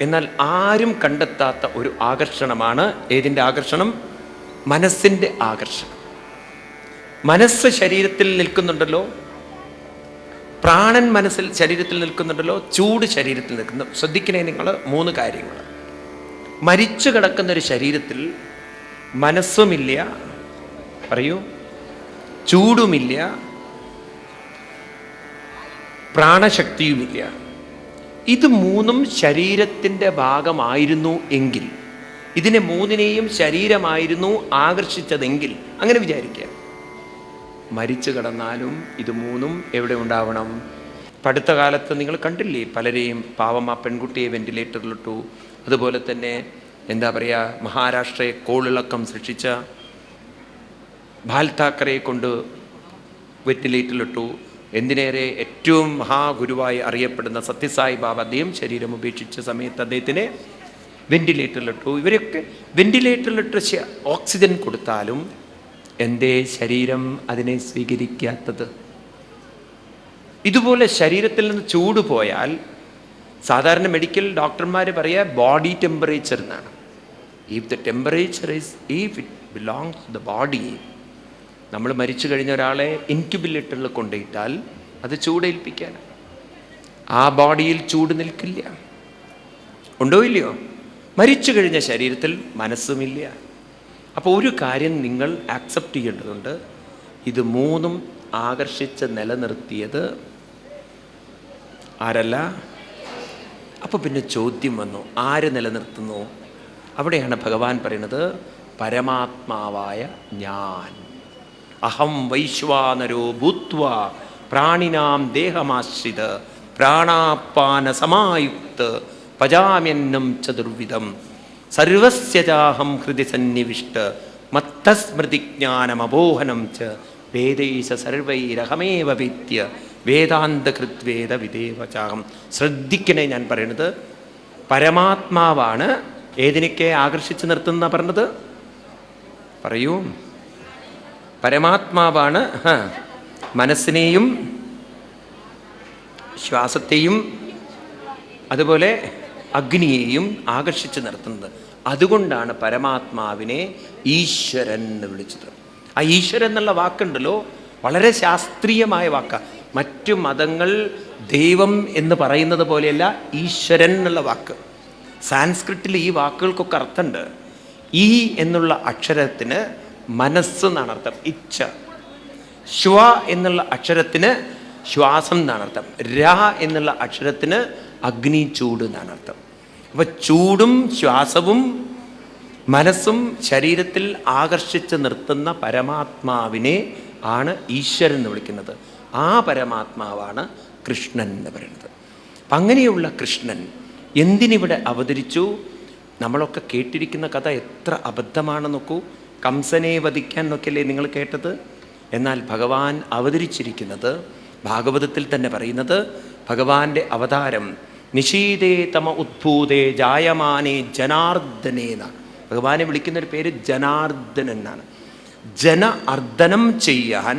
എന്നാൽ ആരും കണ്ടെത്താത്ത ഒരു ആകർഷണമാണ് ഏതിൻ്റെ ആകർഷണം? മനസ്സിൻ്റെ ആകർഷണം. മനസ്സ് ശരീരത്തിൽ നിൽക്കുന്നുണ്ടല്ലോ, പ്രാണൻ മനസ്സിൽ ശരീരത്തിൽ നിൽക്കുന്നുണ്ടല്ലോ, ചൂട് ശരീരത്തിൽ നിൽക്കുന്നു. ശ്രദ്ധിക്കണേ നിങ്ങൾ 3 കാര്യങ്ങൾ. മരിച്ചു കിടക്കുന്നൊരു ശരീരത്തിൽ മനസ്സുമില്ല, പറയൂ, ചൂടുമില്ല, പ്രാണശക്തിയുമില്ല. ഇത് 3ഉം ശരീരത്തിൻ്റെ ഭാഗമായിരുന്നു എങ്കിൽ, ഇതിനെ 3നെയും ശരീരമായിരുന്നു ആകർഷിച്ചതെങ്കിൽ, അങ്ങനെ വിചാരിക്കുക. മരിച്ചു കിടന്നാലും ഇത് 3ഉം എവിടെ ഉണ്ടാവണം? അടുത്ത കാലത്ത് നിങ്ങൾ കണ്ടില്ലേ, പലരെയും പാവം ആ പെൺകുട്ടിയെ വെന്റിലേറ്ററിലിട്ടു. അതുപോലെ തന്നെ എന്താ പറയുക, മഹാരാഷ്ട്രയെ കോളിളക്കം സൃഷ്ടിച്ച ബാൽ താക്കറയെ കൊണ്ട് വെന്റിലേറ്ററിലിട്ടു. എന്തിനേറെ ഏറ്റവും മഹാഗുരുവായി അറിയപ്പെടുന്ന സത്യസായി ബാബ, അദ്ദേഹം ശരീരം ഉപേക്ഷിച്ച സമയത്ത് അദ്ദേഹത്തിനെ വെന്റിലേറ്ററിലിട്ടു. ഇവരൊക്കെ വെന്റിലേറ്ററിലിട്ട് ഓക്സിജൻ കൊടുത്താലും എൻ്റെ ശരീരം അതിനെ സ്വീകരിക്കാത്തത്? ഇതുപോലെ ശരീരത്തിൽ നിന്ന് ചൂട് പോയാൽ സാധാരണ മെഡിക്കൽ ഡോക്ടർമാർ പറയുക ബോഡി ടെമ്പറേച്ചർ എന്നാണ്. If the temperature if it belongs to the body, നമ്മൾ മരിച്ചു കഴിഞ്ഞ ഒരാളെ ഇൻക്യുബിലേറ്ററിൽ കൊണ്ടുപോയിട്ടാൽ അത് ചൂടേൽപ്പിക്കാൻ, ആ ബോഡിയിൽ ചൂട് നിൽക്കില്ല. ഉണ്ടോ ഇല്ലയോ? മരിച്ചു കഴിഞ്ഞ ശരീരത്തിൽ മനസ്സുമില്ല. അപ്പോൾ ഒരു കാര്യം നിങ്ങൾ ആക്സെപ്റ്റ് ചെയ്യേണ്ടതുണ്ട്, ഇത് 3ഉം ആകർഷിച്ച് നിലനിർത്തിയത് ആരല്ല? അപ്പോൾ പിന്നെ ചോദ്യം വന്നു, ആര് നിലനിർത്തുന്നു? അവിടെയാണ് ഭഗവാൻ പറയുന്നത് പരമാത്മാവായ ഞാൻ. അഹം വൈശ്വാനരോ ഭൂത്വ പ്രാണിനാം ദേഹമാശ്രിത പ്രാണാപാന സമായുക്ത പജാമ്യന്നം ചതുർവിധം സർവസ്യജാഹം ഹൃദി സന്നിവിഷ്ട മത്തസ്മൃതിജ്ഞാനമബോഹനം ച വേദൈസ സർവൈരഹമേവ വിദ്യ വേദാന്തകൃത്വേദ വിദേവചാഹം. ശ്രദ്ധിക്കണേ, ഞാൻ പറയുന്നത് പരമാത്മാവാണ് ഏതിനൊക്കെ ആകർഷിച്ച് നിർത്തുന്ന പറഞ്ഞത്? പറയൂ. പരമാത്മാവാണ് മനസ്സിനെയും ശ്വാസത്തെയും അതുപോലെ അഗ്നിയെയും ആകർഷിച്ച് നിർത്തുന്നത്. അതുകൊണ്ടാണ് പരമാത്മാവിനെ ഈശ്വരൻ എന്ന് വിളിച്ചത്. ആ ഈശ്വരൻ എന്നുള്ള വാക്കുണ്ടല്ലോ, വളരെ ശാസ്ത്രീയമായ വാക്കാണ്. മറ്റു മതങ്ങൾ ദൈവം എന്ന് പറയുന്നത് പോലെയല്ല ഈശ്വരൻ എന്നുള്ള വാക്ക്. സാൻസ്ക്രിറ്റിൽ ഈ വാക്കുകൾക്കൊക്കെ അർത്ഥമുണ്ട്. ഈ എന്നുള്ള അക്ഷരത്തിന് മനസ്സ് എന്നാണ് അർത്ഥം, ഇച്ഛ. ശ്വ എന്നുള്ള അക്ഷരത്തിന് ശ്വാസം എന്നാണ് അർത്ഥം. ര എന്നുള്ള അക്ഷരത്തിന് അഗ്നി, ചൂട് എന്നാണ് അർത്ഥം. അപ്പം ചൂടും ശ്വാസവും മനസ്സും ശരീരത്തിൽ ആകർഷിച്ച് നിർത്തുന്ന പരമാത്മാവിനെ ആണ് ഈശ്വരൻ എന്ന് വിളിക്കുന്നത്. ആ പരമാത്മാവാണ് കൃഷ്ണൻ എന്ന് പറയുന്നത്. അപ്പം അങ്ങനെയുള്ള കൃഷ്ണൻ എന്തിനിവിടെ അവതരിച്ചു? നമ്മളൊക്കെ കേട്ടിരിക്കുന്ന കഥ എത്ര അബദ്ധമാണെന്ന് നോക്കൂ. കംസനെ വധിക്കാൻ നോക്കിയല്ലേ നിങ്ങൾ കേട്ടത്? എന്നാൽ ഭഗവാൻ അവതരിച്ചിരിക്കുന്നത്, ഭാഗവതത്തിൽ തന്നെ പറയുന്നത്, ഭഗവാന്റെ അവതാരം നിശീതേ തമ ഉദ്ഭൂതേ ജായമാനേ ജനാർദ്ദനേന്നാണ്. ഭഗവാനെ വിളിക്കുന്നൊരു പേര് ജനാർദ്ദനൻ എന്നാണ്. ജന അർദ്ദനം ചെയ്യാൻ,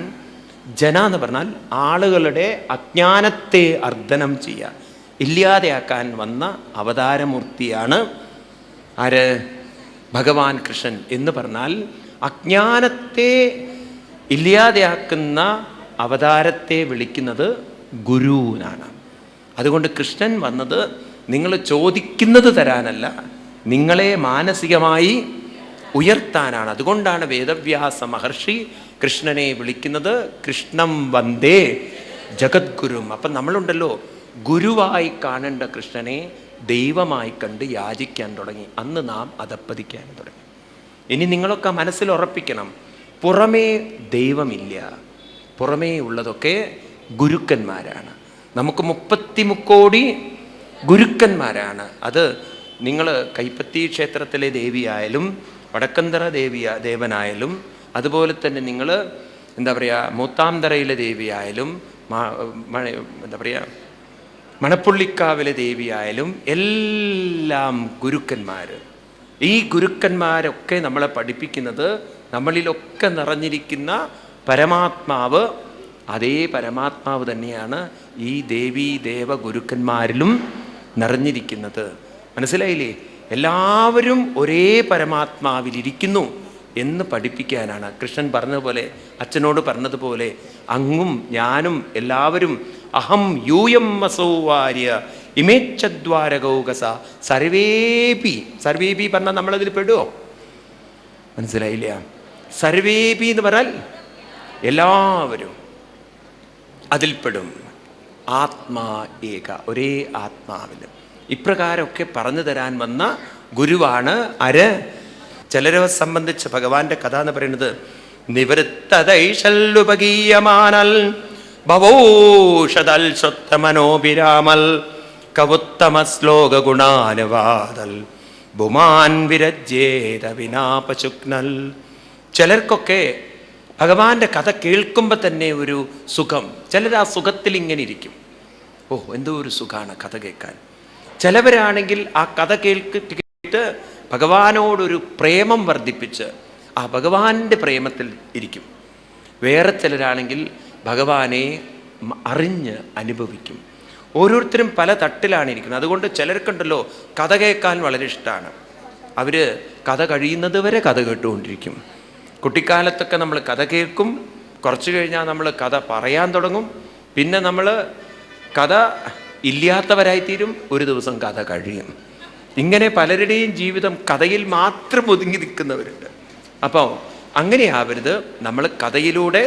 ജന എന്ന് പറഞ്ഞാൽ ആളുകളുടെ അജ്ഞാനത്തെ അർദ്ദനം ചെയ്യുക. ഇല്ലാതെയാക്കാൻ വന്ന അവതാരമൂർത്തിയാണ് ആര്? ഭഗവാൻ കൃഷ്ണൻ. എന്ന് പറഞ്ഞാൽ അജ്ഞാനത്തെ ഇല്ലാതെയാക്കുന്ന അവതാരത്തെ വിളിക്കുന്നത് ഗുരു എന്നാണ്. അതുകൊണ്ട് കൃഷ്ണൻ വന്നത് നിങ്ങൾ ചോദിക്കുന്നത് തരാനല്ല, നിങ്ങളെ മാനസികമായി ഉയർത്താനാണ്. അതുകൊണ്ടാണ് വേദവ്യാസ മഹർഷി കൃഷ്ണനെ വിളിക്കുന്നത് കൃഷ്ണം വന്ദേ ജഗദ്ഗുരും. അപ്പം നമ്മളുണ്ടല്ലോ, ഗുരുവായി കാണേണ്ട കൃഷ്ണനെ ദൈവമായി കണ്ട് യാചിക്കാൻ തുടങ്ങി. അന്ന് നാം അധപ്പതിക്കാൻ തുടങ്ങി. ഇനി നിങ്ങളൊക്കെ മനസ്സിൽ ഉറപ്പിക്കണം, പുറമേ ദൈവമില്ല, പുറമേ ഉള്ളതൊക്കെ ഗുരുക്കന്മാരാണ്. നമുക്ക് 30 കോടി ഗുരുക്കന്മാരാണ്. അത് നിങ്ങൾ കൈപ്പത്തി ക്ഷേത്രത്തിലെ ദേവിയായാലും വടക്കന്തറ ദേവനായാലും അതുപോലെ തന്നെ നിങ്ങൾ എന്താ പറയുക മൂത്താംതറയിലെ ദേവിയായാലും എന്താ പറയുക മണപ്പുള്ളിക്കാവിലെ ദേവിയായാലും എല്ലാം ഗുരുക്കന്മാർ. ഈ ഗുരുക്കന്മാരൊക്കെ നമ്മളെ പഠിപ്പിക്കുന്നത് നമ്മളിലൊക്കെ നിറഞ്ഞിരിക്കുന്ന പരമാത്മാവ്, അതേ പരമാത്മാവ് തന്നെയാണ് ഈ ദേവീ ദേവ ഗുരുക്കന്മാരിലും നിറഞ്ഞിരിക്കുന്നത്. മനസ്സിലായില്ലേ? എല്ലാവരും ഒരേ പരമാത്മാവിലിരിക്കുന്നു എന്ന് പഠിപ്പിക്കാനാണ് കൃഷ്ണൻ പറഞ്ഞതുപോലെ, അച്ഛനോട് പറഞ്ഞതുപോലെ അങ്ങും ഞാനും എല്ലാവരും അഹം യൂയം വസൗവാര്യ ഇമേച്ഛദ്വാരകൗകസ സർവേപി. സർവേപി പറഞ്ഞാൽ നമ്മളതിൽ പെടുമോ? മനസ്സിലായില്ല? സർവേപി എന്ന് പറഞ്ഞാൽ എല്ലാവരും അതിൽപ്പെടും. ആത്മാ ഏക, ഒരേ ആത്മാവിൽ. ഇപ്രകാരമൊക്കെ പറഞ്ഞു തരാൻ വന്ന ഗുരുവാണ് ആര്? ചിലരെ സംബന്ധിച്ച് ഭഗവാന്റെ കഥ എന്ന് പറയുന്നത് നിവൃത്തതൈഷല്ലുപഗീയമാനൽ ഭവോഷതൽ സ്വത്തമനോഭിരാമൽ കവുത്തമ ശ്ലോക ഗുണാനുവാദൽ ഭുമാൻ വിരജ്യേത വിനാപശുക്നൽ. ചിലർക്കൊക്കെ ഭഗവാന്റെ കഥ കേൾക്കുമ്പോൾ തന്നെ ഒരു സുഖം. ചിലർ ആ സുഖത്തിൽ ഇങ്ങനെ ഇരിക്കും, ഓ എന്തോ ഒരു സുഖമാണ് കഥ കേൾക്കാൻ. ചിലവരാണെങ്കിൽ ആ കഥ കേട്ട് ഭഗവാനോടൊരു പ്രേമം വർദ്ധിപ്പിച്ച് ആ ഭഗവാന്റെ പ്രേമത്തിൽ ഇരിക്കും. വേറെ ചിലരാണെങ്കിൽ ഭഗവാനെ അറിഞ്ഞ് അനുഭവിക്കും. ഓരോരുത്തരും പല തട്ടിലാണ് ഇരിക്കുന്നത്. അതുകൊണ്ട് ചിലർക്കുണ്ടല്ലോ കഥ കേൾക്കാൻ വളരെ ഇഷ്ടമാണ്. അവർ കഥ കഴിയുന്നത് വരെ കഥ കേട്ടുകൊണ്ടിരിക്കും. കുട്ടിക്കാലത്തൊക്കെ നമ്മൾ കഥ കേൾക്കും, കുറച്ച് കഴിഞ്ഞാൽ നമ്മൾ കഥ പറയാൻ തുടങ്ങും, പിന്നെ നമ്മൾ കഥ ഇല്ലാത്തവരായിത്തീരും, ഒരു ദിവസം കഥ കഴിയും. ഇങ്ങനെ പലരുടെയും ജീവിതം കഥയിൽ മാത്രം ഒതുങ്ങി നിൽക്കുന്നവരുണ്ട്. അപ്പോൾ അങ്ങനെ ആവരുത്. നമ്മൾ കഥയിലൂടെ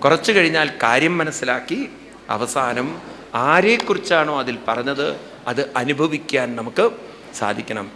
കുറച്ച് കഴിഞ്ഞാൽ കാര്യം മനസ്സിലാക്കി അവസാനം ആരെക്കുറിച്ചാണോ അതിൽ പറഞ്ഞത് അത് അനുഭവിക്കാൻ നമുക്ക് സാധിക്കണം.